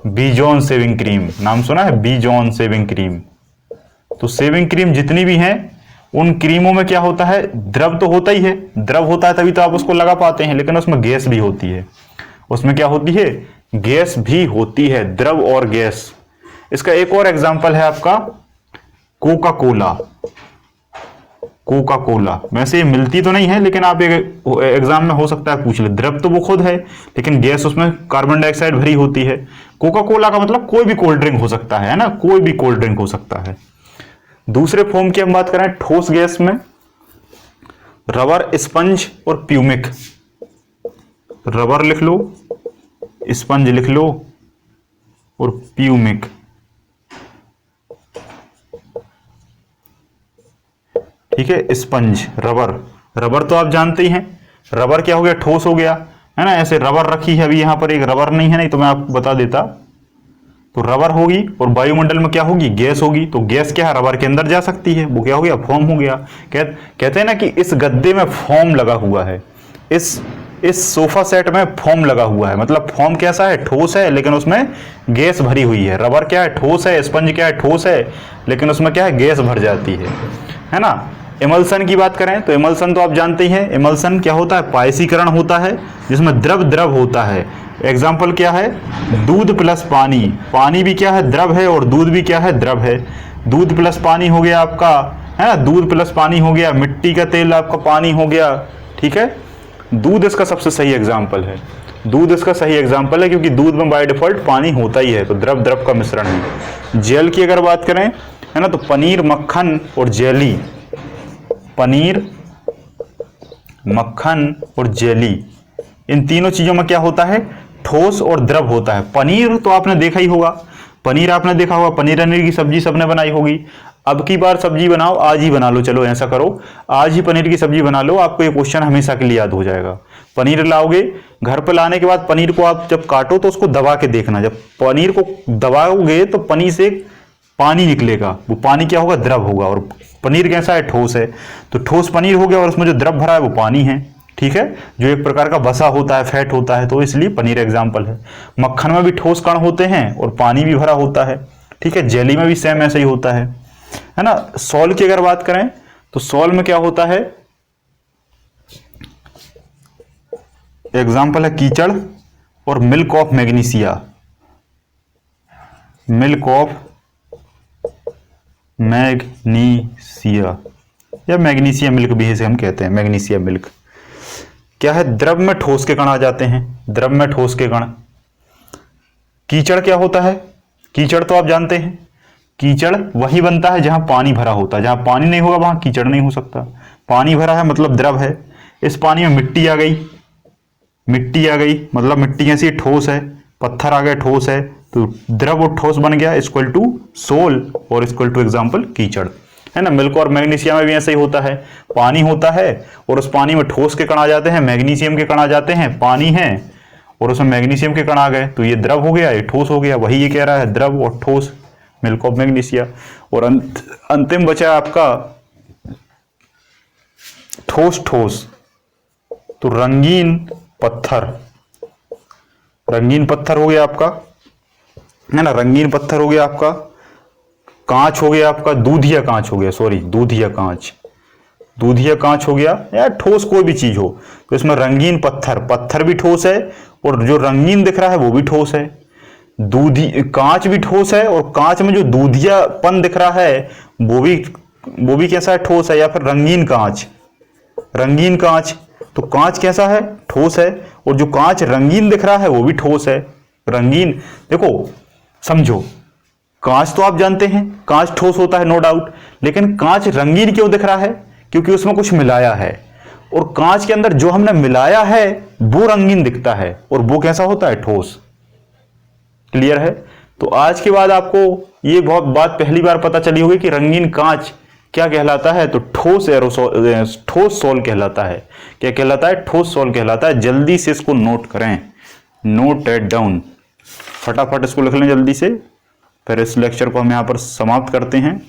[SPEAKER 1] बीजॉन शेविंग क्रीम, नाम सुना है? बीजॉन शेविंग क्रीम। तो शेविंग क्रीम जितनी भी हैं, उन क्रीमों में क्या होता है? द्रव तो होता ही है। द्रव होता है तभी तो आप उसको लगा पाते हैं, लेकिन उसमें गैस भी होती है। उसमें क्या होती है? गैस भी होती है, द्रव और गैस। इसका एक और एग्जाम्पल है आपका कोका कोला, कोका कोला। वैसे ये मिलती तो नहीं है, लेकिन आप एक एग्जाम में हो सकता है पूछ ले। द्रव तो वो खुद है, लेकिन गैस उसमें कार्बन डाइऑक्साइड भरी होती है। कोका कोला का मतलब कोई भी कोल्ड ड्रिंक हो सकता है ना, कोई भी कोल्ड ड्रिंक हो सकता है। दूसरे फॉर्म की हम बात करें ठोस गैस में, रबर, स्पंज और प्यूमिक। रबर लिख लो, स्पंज लिख लो और प्यूमिक। ठीक है, स्पंज, रबर। रबर तो आप जानते ही हैं, रबर क्या हो गया, ठोस हो गया, है ना। ऐसे रबर रखी है, अभी यहां पर एक रबर नहीं है, नहीं तो मैं आपको बता देता। तो रबर होगी और वायुमंडल में क्या होगी, गैस होगी। तो गैस क्या है, रबर के अंदर जा सकती है, वो क्या हो गया, फॉर्म हो गया। कहते हैं ना कि इस गद्दे में फॉर्म लगा हुआ है, इस सोफा सेट में फॉर्म लगा हुआ है। मतलब फॉर्म कैसा है, ठोस है, लेकिन उसमें गैस भरी हुई है। रबर क्या है, ठोस है। स्पंज क्या है, ठोस है, लेकिन उसमें क्या है, गैस भर जाती है ना। इमल्सन की बात करें तो इमल्सन तो आप जानते ही हैं। इमल्सन क्या होता है, पायसीकरण होता है, जिसमें द्रव द्रव होता है। एग्जाम्पल क्या है, दूध प्लस पानी। पानी भी क्या है, द्रव है, और दूध भी क्या है, द्रव है। दूध प्लस पानी हो गया आपका, है ना, दूध प्लस पानी हो गया। मिट्टी का तेल आपका पानी हो गया। ठीक है, दूध इसका सबसे सही एग्जाम्पल है। दूध इसका सही एग्जाम्पल है, क्योंकि दूध में बाय डिफॉल्ट पानी होता ही है, तो द्रव द्रव का मिश्रण है। जेल की अगर बात करें, है ना, तो पनीर, मक्खन और जेली। पनीर, मक्खन और जेली, इन तीनों चीजों में क्या होता है, ठोस और द्रव होता है। पनीर तो आपने देखा ही होगा, पनीर आपने देखा होगा, पनीर वनीर की सब्जी सबने बनाई होगी। अब की बार सब्जी बनाओ, आज ही बना लो, चलो ऐसा करो, आज ही पनीर की सब्जी बना लो, आपको ये क्वेश्चन हमेशा के लिए याद हो जाएगा। पनीर लाओगे, घर पर लाने के बाद पनीर को आप जब काटो तो उसको दबा के देखना। जब पनीर को दबाओगे तो पनीर से पानी निकलेगा, वो पानी क्या होगा, द्रव होगा। और पनीर कैसा है, ठोस है। तो ठोस पनीर हो गया, और उसमें जो द्रव भरा है वो पानी है। ठीक है, जो एक प्रकार का वसा होता है, फैट होता है, तो इसलिए पनीर एग्जाम्पल है। मक्खन में भी ठोस कण होते हैं और पानी भी भरा होता है। ठीक है, जेली में भी सेम ऐसा ही होता है ना। सॉल की अगर बात करें तो सॉल में क्या होता है, एग्जाम्पल है कीचड़ और milk of magnesia. Milk of magnesia, या मैग्नीशिया मिल्क भी इसे हम कहते हैं, मैग्नीशिया मिल्क। क्या है, द्रव में ठोस के कण आ जाते हैं, द्रव में ठोस के कण। कीचड़ क्या होता है, कीचड़ तो आप जानते हैं, कीचड़ वही बनता है जहां पानी भरा होता है। जहां पानी नहीं होगा वहां कीचड़ नहीं हो सकता। पानी भरा है मतलब द्रव है। इस पानी में मिट्टी आ गई, मिट्टी आ गई मतलब मिट्टी कैसी, ठोस है। पत्थर आ गए, ठोस है, तो द्रव और ठोस बन गया, इक्वल टू सोल और इक्वल टू एग्जाम्पल कीचड़, है ना। मिल्क और मैग्नीशियम में भी ऐसा ही होता है, पानी होता है और उस पानी में ठोस के कण आ जाते हैं, मैग्नीशियम के कण आ जाते हैं। पानी है और उसमें मैग्नीशियम के कण आ गए, तो ये द्रव हो गया, ये ठोस हो गया। वही ये कह रहा है, द्रव और ठोस, मिल्क ऑफ मैग्नीशिया। और अंतिम बचा आपका ठोस ठोस, तो रंगीन पत्थर। रंगीन पत्थर हो गया आपका, है ना, रंगीन पत्थर हो गया आपका। कांच हो गया आपका, दूधिया कांच हो गया, सॉरी दूधिया कांच, दूधिया कांच हो गया, या ठोस कोई भी चीज हो। तो इसमें रंगीन पत्थर, पत्थर भी ठोस है और जो रंगीन दिख रहा है वो भी ठोस है। दूधी कांच भी ठोस है और कांच में जो दूधियापन दिख रहा है वो भी कैसा है, ठोस है। या फिर रंगीन कांच, रंगीन कांच, तो कांच कैसा है, ठोस है, और जो कांच रंगीन दिख रहा है वो भी ठोस है। रंगीन, देखो समझो, कांच तो आप जानते हैं कांच ठोस होता है, नो डाउट, लेकिन कांच रंगीन क्यों दिख रहा है, क्योंकि उसमें कुछ मिलाया है, और कांच के अंदर जो हमने मिलाया है वो रंगीन दिखता है, और वो कैसा होता है, ठोस। क्लियर है। तो आज के बाद आपको ये बहुत बात पहली बार पता चली होगी कि रंगीन कांच क्या कहलाता है, तो ठोस एरोसोल, ठोस सोल कहलाता है। क्या कहलाता है, ठोस सोल कहलाता है। जल्दी से इसको नोट करें, नोट इट डाउन, फटाफट इसको लिख लें जल्दी से, फिर इस लेक्चर को हम यहां पर समाप्त करते हैं।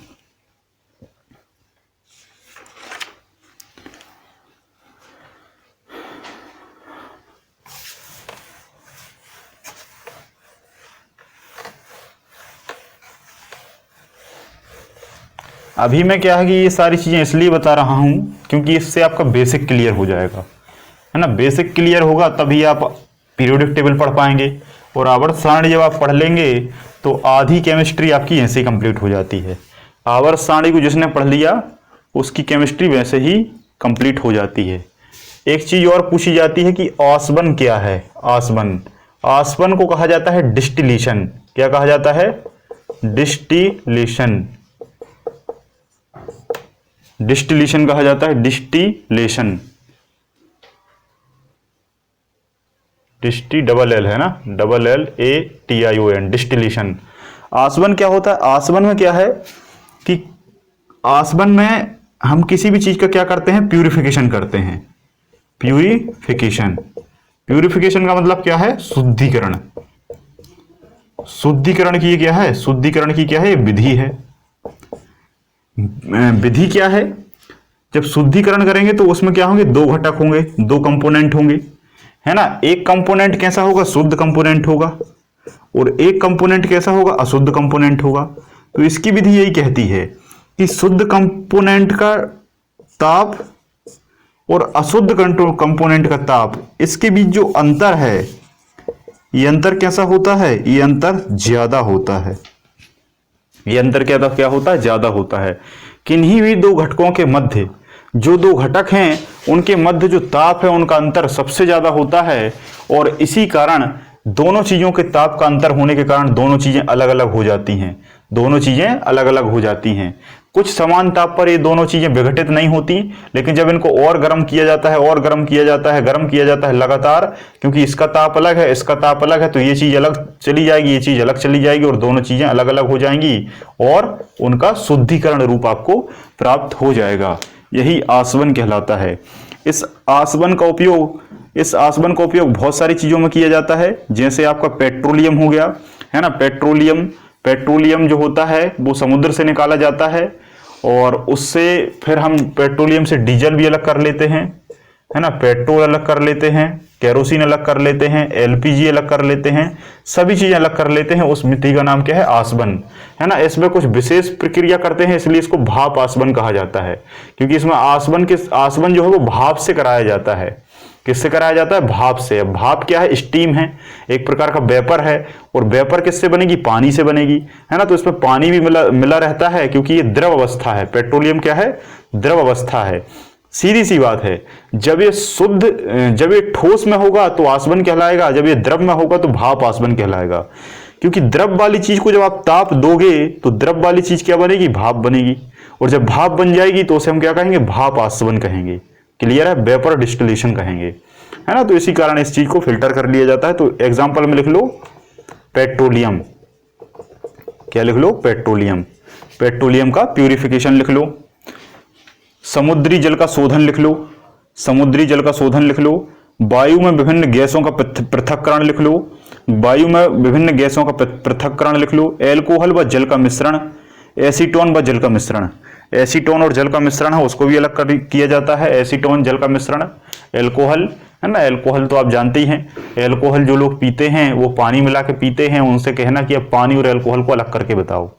[SPEAKER 1] अभी मैं क्या है कि ये सारी चीजें इसलिए बता रहा हूं क्योंकि इससे आपका बेसिक क्लियर हो जाएगा, है ना। बेसिक क्लियर होगा तभी आप पीरियोडिक टेबल पढ़ पाएंगे, और आवर्त सारणी जब आप पढ़ लेंगे तो आधी केमिस्ट्री आपकी ऐसे ही कंप्लीट हो जाती है। आवर्त सारणी को जिसने पढ़ लिया उसकी केमिस्ट्री वैसे ही कंप्लीट हो जाती है। एक चीज और पूछी जाती है कि आसवन क्या है। आसवन, आसवन को कहा जाता है डिस्टिलेशन। क्या कहा जाता है? डिस्टिलेशन। डिस्टिलेशन कहा जाता है, डिस्टिलेशन। डिस्टी डबल एल है ना, double L A T I O N, distillation. आसवन क्या होता है? आसवन में क्या है कि आसवन में हम किसी भी चीज का क्या करते हैं? प्यूरिफिकेशन करते हैं। प्यूरिफिकेशन, प्यूरिफिकेशन का मतलब क्या है? शुद्धिकरण। शुद्धिकरण की क्या है? शुद्धिकरण की क्या है? विधि है। विधि क्या है? जब शुद्धिकरण करेंगे तो उसमें क्या होंगे? दो घटक होंगे, दो कंपोनेंट होंगे, है ना। एक कंपोनेंट कैसा होगा? शुद्ध कंपोनेंट होगा, और एक कंपोनेंट कैसा होगा? अशुद्ध कंपोनेंट होगा। तो इसकी विधि यही कहती है कि शुद्ध कंपोनेंट का ताप और अशुद्ध कंपोनेंट का ताप, इसके बीच जो अंतर है, ये अंतर कैसा होता है? ये अंतर ज्यादा होता है। ये अंतर क्या होता है? ज्यादा होता है। किन्हीं भी दो घटकों के मध्य, जो दो घटक हैं उनके मध्य जो ताप है उनका अंतर सबसे ज्यादा होता है, और इसी कारण दोनों चीजों के ताप का अंतर होने के कारण दोनों चीजें अलग अलग हो जाती हैं। दोनों चीजें अलग अलग हो जाती हैं। कुछ समान ताप पर ये दोनों चीजें विघटित नहीं होती, लेकिन जब इनको और गर्म किया जाता है, और गर्म किया जाता है, गर्म किया जाता है लगातार, क्योंकि इसका ताप अलग है, इसका ताप अलग है, तो ये चीज अलग चली जाएगी, ये चीज अलग चली जाएगी, और दोनों चीजें अलग अलग हो जाएंगी, और उनका शुद्धिकरण रूप आपको प्राप्त हो जाएगा। यही आसवन कहलाता है। इस आसवन का उपयोग बहुत सारी चीजों में किया जाता है। जैसे आपका पेट्रोलियम हो गया, है ना। पेट्रोलियम जो होता है वो समुद्र से निकाला जाता है, और उससे फिर हम पेट्रोलियम से डीजल भी अलग कर लेते हैं, है ना। पेट्रोल अलग कर लेते हैं, केरोसिन अलग कर लेते हैं, एलपीजी अलग कर लेते हैं, सभी चीजें अलग कर लेते हैं। उस विधि का नाम क्या है? आसवन, है ना। इसमें कुछ विशेष प्रक्रिया करते हैं, इसलिए इसको भाप आसवन कहा जाता है, क्योंकि इसमें आसवन जो है वो भाप से कराया जाता है। किससे कराया जाता है? भाप से। भाप क्या है? स्टीम है, एक प्रकार का वेपर है, और वेपर किससे बनेगी? पानी से बनेगी, है ना। तो इसमें पानी भी मिला रहता है, क्योंकि ये द्रव अवस्था है। पेट्रोलियम क्या है? द्रव अवस्था है। सीधी सी बात है, जब ये ठोस में होगा तो आसवन कहलाएगा, जब ये द्रव में होगा तो भाप आसवन कहलाएगा। क्योंकि द्रव वाली चीज को जब आप ताप दोगे तो द्रव वाली चीज क्या बनेगी? भाप बनेगी, और जब भाप बन जाएगी तो उसे हम क्या कहेंगे? भाप आसवन कहेंगे। क्लियर है? वेपर डिस्टिलेशन कहेंगे, है ना। तो इसी कारण इस चीज को फिल्टर कर लिया जाता है। तो एग्जांपल में लिख लो पेट्रोलियम। क्या लिख लो? पेट्रोलियम। पेट्रोलियम का प्यूरिफिकेशन लिख लो। समुद्री जल का शोधन लिख लो। समुद्री जल का शोधन लिख लो। वायु में विभिन्न गैसों का पृथक्करण लिख लो। वायु में विभिन्न गैसों का पृथक्करण लिख लो। एल्कोहल व जल का मिश्रण, एसीटोन व जल का मिश्रण। एसीटोन और जल का मिश्रण है, उसको भी अलग किया जाता है। एसीटोन जल का मिश्रण। एल्कोहल, है ना। एल्कोहल तो आप जानते ही हैं। एल्कोहल जो लोग पीते हैं वो पानी मिला के पीते हैं, उनसे कहना कि अब पानी और एल्कोहल को अलग करके बताओ।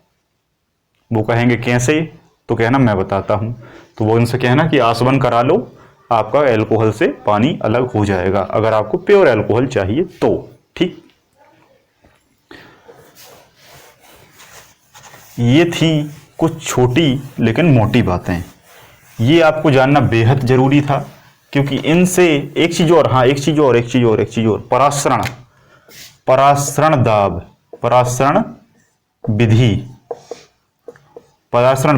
[SPEAKER 1] वो कहेंगे कैसे? तो कहना मैं बताता हूं। तो वो उनसे कहना कि आसवन करा लो, आपका एल्कोहल से पानी अलग हो जाएगा, अगर आपको प्योर एल्कोहल चाहिए तो। ठीक, ये थी कुछ छोटी लेकिन मोटी बातें। ये आपको जानना बेहद जरूरी था, क्योंकि इनसे एक चीज और, परासरण दाब, परासरण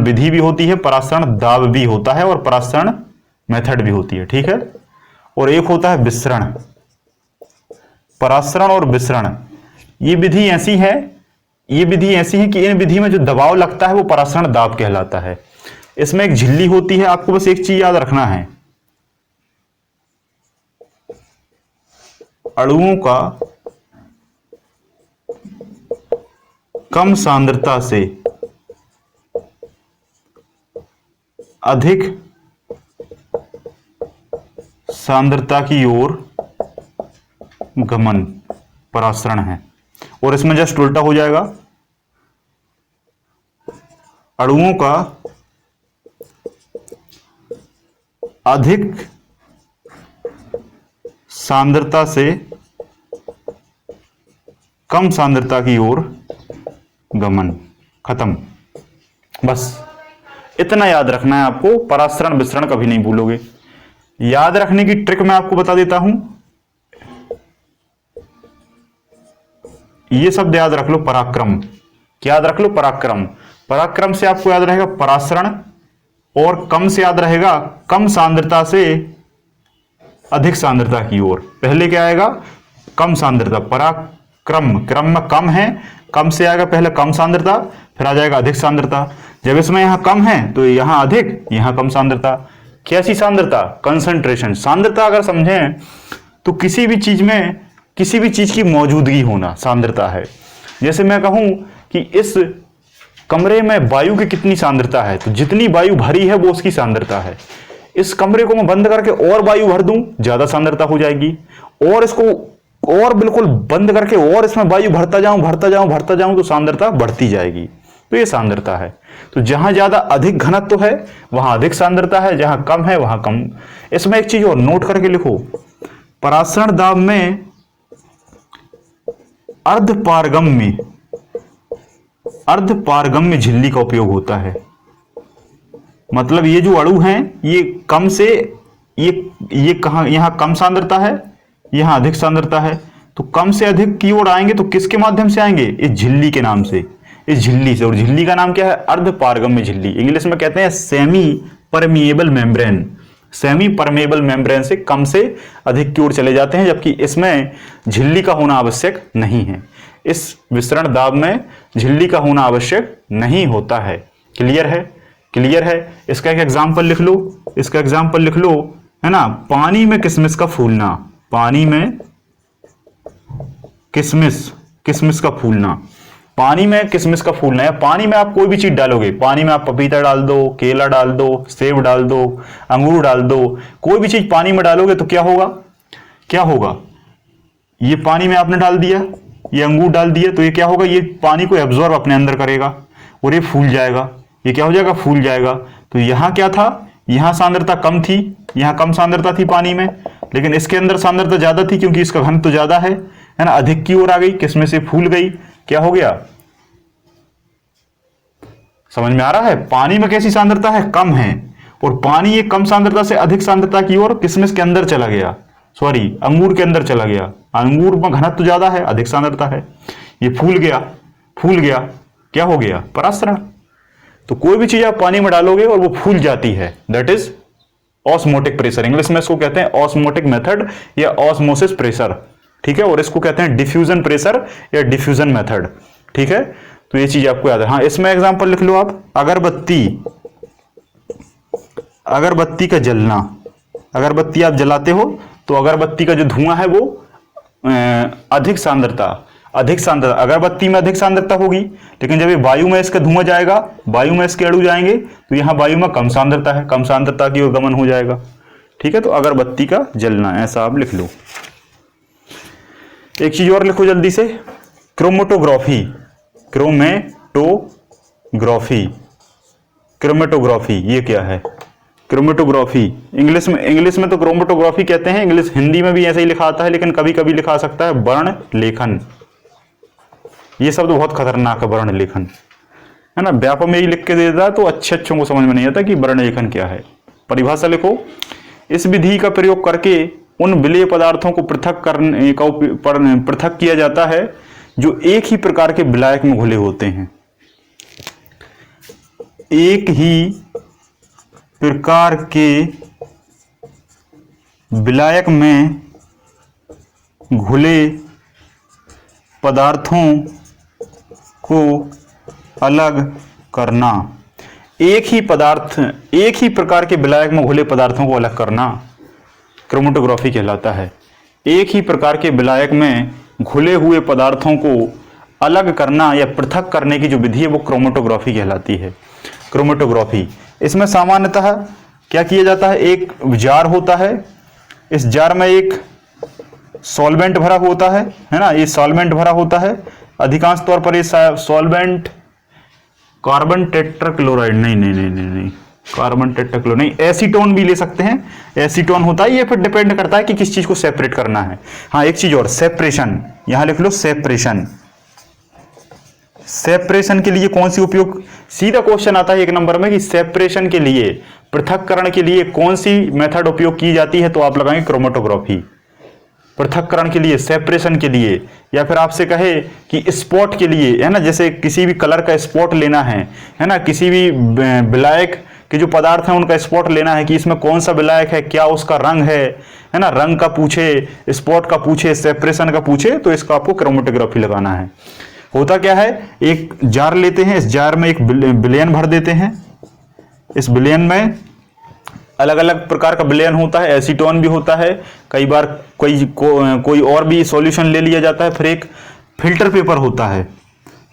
[SPEAKER 1] विधि भी होती है, परासरण दाब भी होता है, और परासरण मेथड भी होती है। ठीक है। और एक होता है विसरण। परासरण और विसरण, ये विधि ऐसी है कि इन विधि में जो दबाव लगता है वो परासरण दाब कहलाता है। इसमें एक झिल्ली होती है, आपको बस एक चीज याद रखना है, अणुओं का कम सांद्रता से अधिक सांद्रता की ओर गमन परासरण है। और इसमें जस्ट उल्टा हो जाएगा, अणुओं का अधिक सांद्रता से कम सांद्रता की ओर गमन। खत्म। बस इतना याद रखना है आपको, परासरण विसरण कभी नहीं भूलोगे। याद रखने की ट्रिक मैं आपको बता देता हूं, ये शब्द याद रख लो, पराक्रम। क्या याद रख लो? पराक्रम। पराक्रम से आपको याद रहेगा परासरण, और कम से याद रहेगा कम सांद्रता से अधिक सांद्रता की ओर। पहले क्या आएगा? कम सांद्रता, पराक्रम, क्रम में कम है, कम से आएगा पहले कम सांद्रता, फिर आ जाएगा अधिक सांद्रता। जब इसमें यहां कम है तो यहां अधिक, यहां कम सांद्रता। कैसी सांद्रता? कंसंट्रेशन। सांद्रता अगर समझें तो किसी भी चीज में किसी भी चीज की मौजूदगी होना सांद्रता है। जैसे मैं कहूं कि इस कमरे में वायु की कितनी सांद्रता है, तो जितनी वायु भरी है वो उसकी सांद्रता है। इस कमरे को मैं बंद करके और वायु भर दूं, ज्यादा सांद्रता हो जाएगी, और इसको और बिल्कुल बंद करके और इसमें वायु भरता जाऊं तो सांद्रता बढ़ती जाएगी। तो ये सांद्रता है। तो जहां ज्यादा अधिक घनत्व है वहां अधिक सांद्रता है, जहां कम है वहां कम। इसमें एक चीज और नोट करके लिखो, परासरण दाब में अर्धपारगम्य झिल्ली का उपयोग होता है। मतलब ये जो अणु हैं ये कम से ये कहां, यहां कम सांद्रता है, यहां अधिक सांद्रता है, तो कम से अधिक की ओर आएंगे तो किसके माध्यम से आएंगे? इस झिल्ली के नाम से, इस झिल्ली से। और झिल्ली का नाम क्या है? अर्धपारगम्य झिल्ली। इंग्लिश में कहते हैं semi permeable membrane. Semi permeable membrane से कम से अधिक की ओर चले जाते हैं, जबकि इसमें झिल्ली का होना आवश्यक नहीं है। इस विसरण दाब में झिल्ली का होना आवश्यक नहीं होता है। क्लियर है? क्लियर है। इसका एक एग्जांपल लिख लो, इसका एग्जांपल लिख लो, है ना। पानी में किशमिश का फूलना, पानी में किशमिश का फूलना, पानी में किशमिश का फूलना, या पानी में आप कोई भी चीज डालोगे, पानी में आप पपीता डाल दो, केला डाल दो, सेब डाल दो, अंगूर डाल दो, कोई भी चीज पानी में डालोगे तो क्या होगा? क्या होगा? ये पानी में आपने डाल दिया, ये अंगूर डाल दिया, तो ये क्या होगा? ये पानी को एब्जॉर्ब अपने अंदर करेगा और ये फूल जाएगा। ये क्या हो जाएगा? फूल जाएगा। तो यहां क्या था? यहां सांद्रता कम थी, यहां कम सांद्रता थी पानी में, लेकिन इसके अंदर सांद्रता ज्यादा थी क्योंकि इसका घनत्व तो ज्यादा है ना। अधिक की ओर आ गई, किसमें से फूल गई, क्या हो गया? समझ में आ रहा है? पानी में कैसी सांद्रता है? कम है, और पानी ये कम सांद्रता से अधिक सांद्रता की ओर किशमिश के अंदर चला गया, सॉरी अंगूर के अंदर चला गया। अंगूर में घनत्व तो ज्यादा है, अधिक सांद्रता है, ये फूल गया, क्या हो गया? परासरण। तो कोई भी चीज आप पानी में डालोगे और वो फूल जाती है, that is osmotic pressure. English में इसको कहते हैं ऑस्मोटिक मेथड या ऑस्मोसिस प्रेशर, ठीक है। और इसको कहते हैं डिफ्यूजन प्रेशर या डिफ्यूजन मेथड, ठीक है। तो ये चीज आपको याद है। हाँ, इसमें एग्जांपल लिख लो आप, अगरबत्ती का जलना। अगरबत्ती आप जलाते हो तो अगरबत्ती का जो धुआं है वो अधिक सांद्रता, अगरबत्ती में अधिक सांद्रता होगी, लेकिन जब ये वायु में इसका धुआं जाएगा, वायु में इसके अणु जाएंगे, तो यहां वायु में कम सांद्रता है, कम सांद्रता की ओर गमन हो जाएगा, ठीक है। तो अगरबत्ती का जलना, ऐसा आप लिख लो। एक चीज और लिखो जल्दी से, क्रोमेटोग्राफी। क्रोमेटोग्राफी ये क्या है? क्रोमेटोग्राफी इंग्लिश में तो क्रोमेटोग्राफी कहते हैं, इंग्लिश हिंदी में भी ऐसे ही लिखा आता है, लेकिन कभी कभी लिखा सकता है वर्ण लेखन। ये शब्द बहुत खतरनाक है, वर्ण लेखन, है ना। व्यापक में ही लिख के दे देता है तो अच्छों को समझ में नहीं आता कि वर्ण लेखन क्या है। परिभाषा लिखो, इस विधि का प्रयोग करके उन विलेय पदार्थों को पृथक किया जाता है जो एक ही प्रकार के विलायक में घुले होते हैं। एक ही प्रकार के विलायक में घुले पदार्थों को अलग करना। एक ही प्रकार के विलायक में घुले पदार्थों को अलग करना क्रोमेटोग्राफी कहलाता है। एक ही प्रकार के विलायक में घुले हुए पदार्थों को अलग करना या पृथक करने की जो विधि है वो क्रोमेटोग्राफी कहलाती है। क्रोमेटोग्राफी, इसमें सामान्यतः क्या किया जाता है? एक जार होता है, इस जार में एक सॉल्वेंट भरा होता है ना, ये सॉल्वेंट भरा होता है। अधिकांश तौर पर ये सॉल्वेंट कार्बन टेट्राक्लोराइड, नहीं, कार्बन टेट्राक्लोराइड नहीं, एसीटोन भी ले सकते हैं, एसीटोन होता है। ये फिर डिपेंड करता है कि किस चीज को सेपरेट करना है। हाँ, एक चीज और, सेपरेशन, यहां लिख लो सेपरेशन। सेपरेशन के लिए कौन सी उपयोग, सीधा क्वेश्चन आता है 1 नंबर में कि सेपरेशन के लिए, पृथक्करण के लिए कौन सी मेथड उपयोग की जाती है, तो आप लगाएंगे क्रोमेटोग्राफी। पृथक्करण के लिए, सेपरेशन के लिए, या फिर आपसे कहे कि स्पॉट के लिए, है ना, जैसे किसी भी कलर का स्पॉट लेना है ना, किसी भी विलायक के जो पदार्थ हैं उनका स्पॉट लेना है कि इसमें कौन सा विलायक है, क्या उसका रंग है ना, रंग का पूछे, स्पॉट का पूछे, सेपरेशन का पूछे, तो इसका आपको क्रोमेटोग्राफी लगाना है। होता क्या है, एक जार लेते हैं, इस जार में एक विलयन भर देते हैं, इस विलयन में अलग अलग प्रकार का विलयन होता है, एसीटोन भी होता है, कई बार कोई और भी सॉल्यूशन ले लिया जाता है, फिर एक फिल्टर पेपर होता है,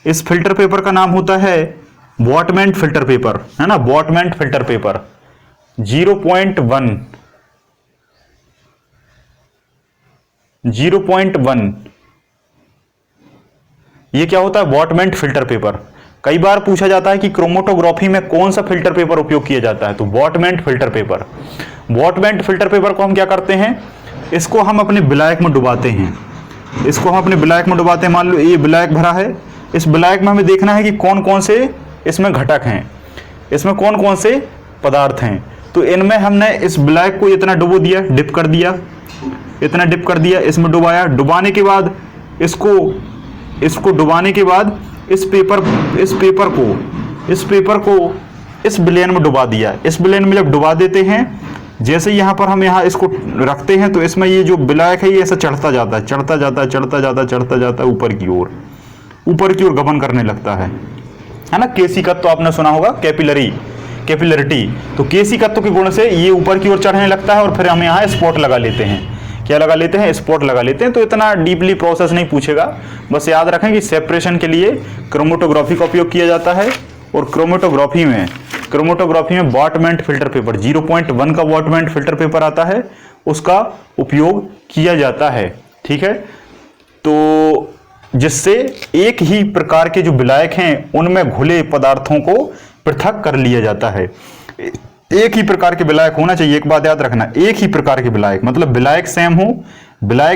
[SPEAKER 1] इस फिल्टर पेपर का नाम होता है बॉटमेंट फिल्टर पेपर, है ना, बॉटमेंट फिल्टर पेपर 0.1 ये क्या होता है, बॉटमेंट फिल्टर पेपर। कई बार पूछा जाता है कि क्रोमेटोग्राफी में कौन सा फिल्टर पेपर उपयोग किया जाता है, तो बॉटमेंट फिल्टर पेपर। बॉटमेंट फिल्टर पेपर को हम क्या करते हैं, इसको हम अपने विलायक में डुबाते हैं, इसको हम अपने विलायक में डुबाते हैं। मान लो ये विलायक भरा है, इस विलायक में हमें देखना है कि कौन कौन से इसमें घटक हैं, इसमें कौन कौन से पदार्थ हैं। तो इनमें हमने इस विलायक को इतना डुबो दिया, डिप कर दिया, इतना डिप कर दिया, इसमें डुबाया, डुबाने के बाद इसको डुबाने के बाद इस पेपर को इस विलयन में डुबा दिया। इस विलयन में जब डुबा देते हैं, जैसे यहाँ पर हम यहाँ इसको रखते हैं, तो इसमें ये जो विलायक है ये ऐसा चढ़ता जाता है ऊपर की ओर गमन करने लगता है ना। केशिकत्व तो आपने सुना होगा, कैपिलरिटी, तो केशिकत्व के गुण से ये ऊपर की ओर चढ़ने लगता है, और फिर हम यहाँ स्पॉट लगा लेते हैं। क्या लगा लेते हैं, स्पॉट लगा लेते हैं। तो इतना डीपली प्रोसेस नहीं पूछेगा, बस याद रखें कि सेपरेशन के लिए क्रोमेटोग्राफी का उपयोग किया जाता है, और क्रोमेटोग्राफी में बॉटमेंट फिल्टर पेपर 0.1 का बॉटमेंट फिल्टर पेपर आता है, उसका उपयोग किया जाता है। ठीक है, तो जिससे एक ही प्रकार के जो विलायक हैं उनमें घुले पदार्थों को पृथक कर लिया जाता है। एक ही प्रकार के विलायक होना चाहिए, एक बात याद रखना, एक ही प्रकार के विलायक, मतलब विलायक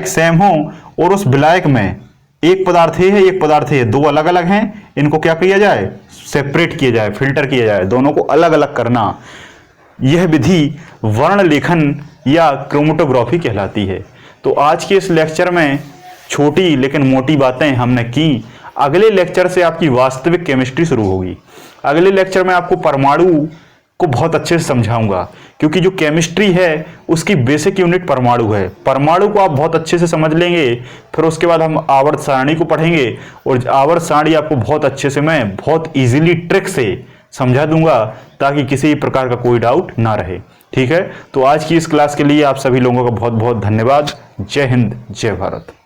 [SPEAKER 1] सेम हो और उस विलायक में एक पदार्थ है, एक पदार्थ है, दो अलग अलग हैं, इनको क्या किया जाए, सेपरेट किया जाए, फिल्टर किया जाए, दोनों को अलग अलग करना। यह विधि वर्ण लेखन या क्रोमेटोग्राफी कहलाती है। तो आज के इस लेक्चर में छोटी लेकिन मोटी बातें हमने की। अगले लेक्चर से आपकी वास्तविक केमिस्ट्री शुरू होगी। अगले लेक्चर में आपको परमाणु को बहुत अच्छे से समझाऊंगा, क्योंकि जो केमिस्ट्री है उसकी बेसिक यूनिट परमाणु है। परमाणु को आप बहुत अच्छे से समझ लेंगे, फिर उसके बाद हम आवर्त सारणी को पढ़ेंगे, और आवर्त सारणी आपको बहुत अच्छे से मैं बहुत इजीली ट्रिक से समझा दूंगा, ताकि किसी प्रकार का कोई डाउट ना रहे। ठीक है, तो आज की इस क्लास के लिए आप सभी लोगों का बहुत बहुत धन्यवाद। जय हिंद, जय भारत।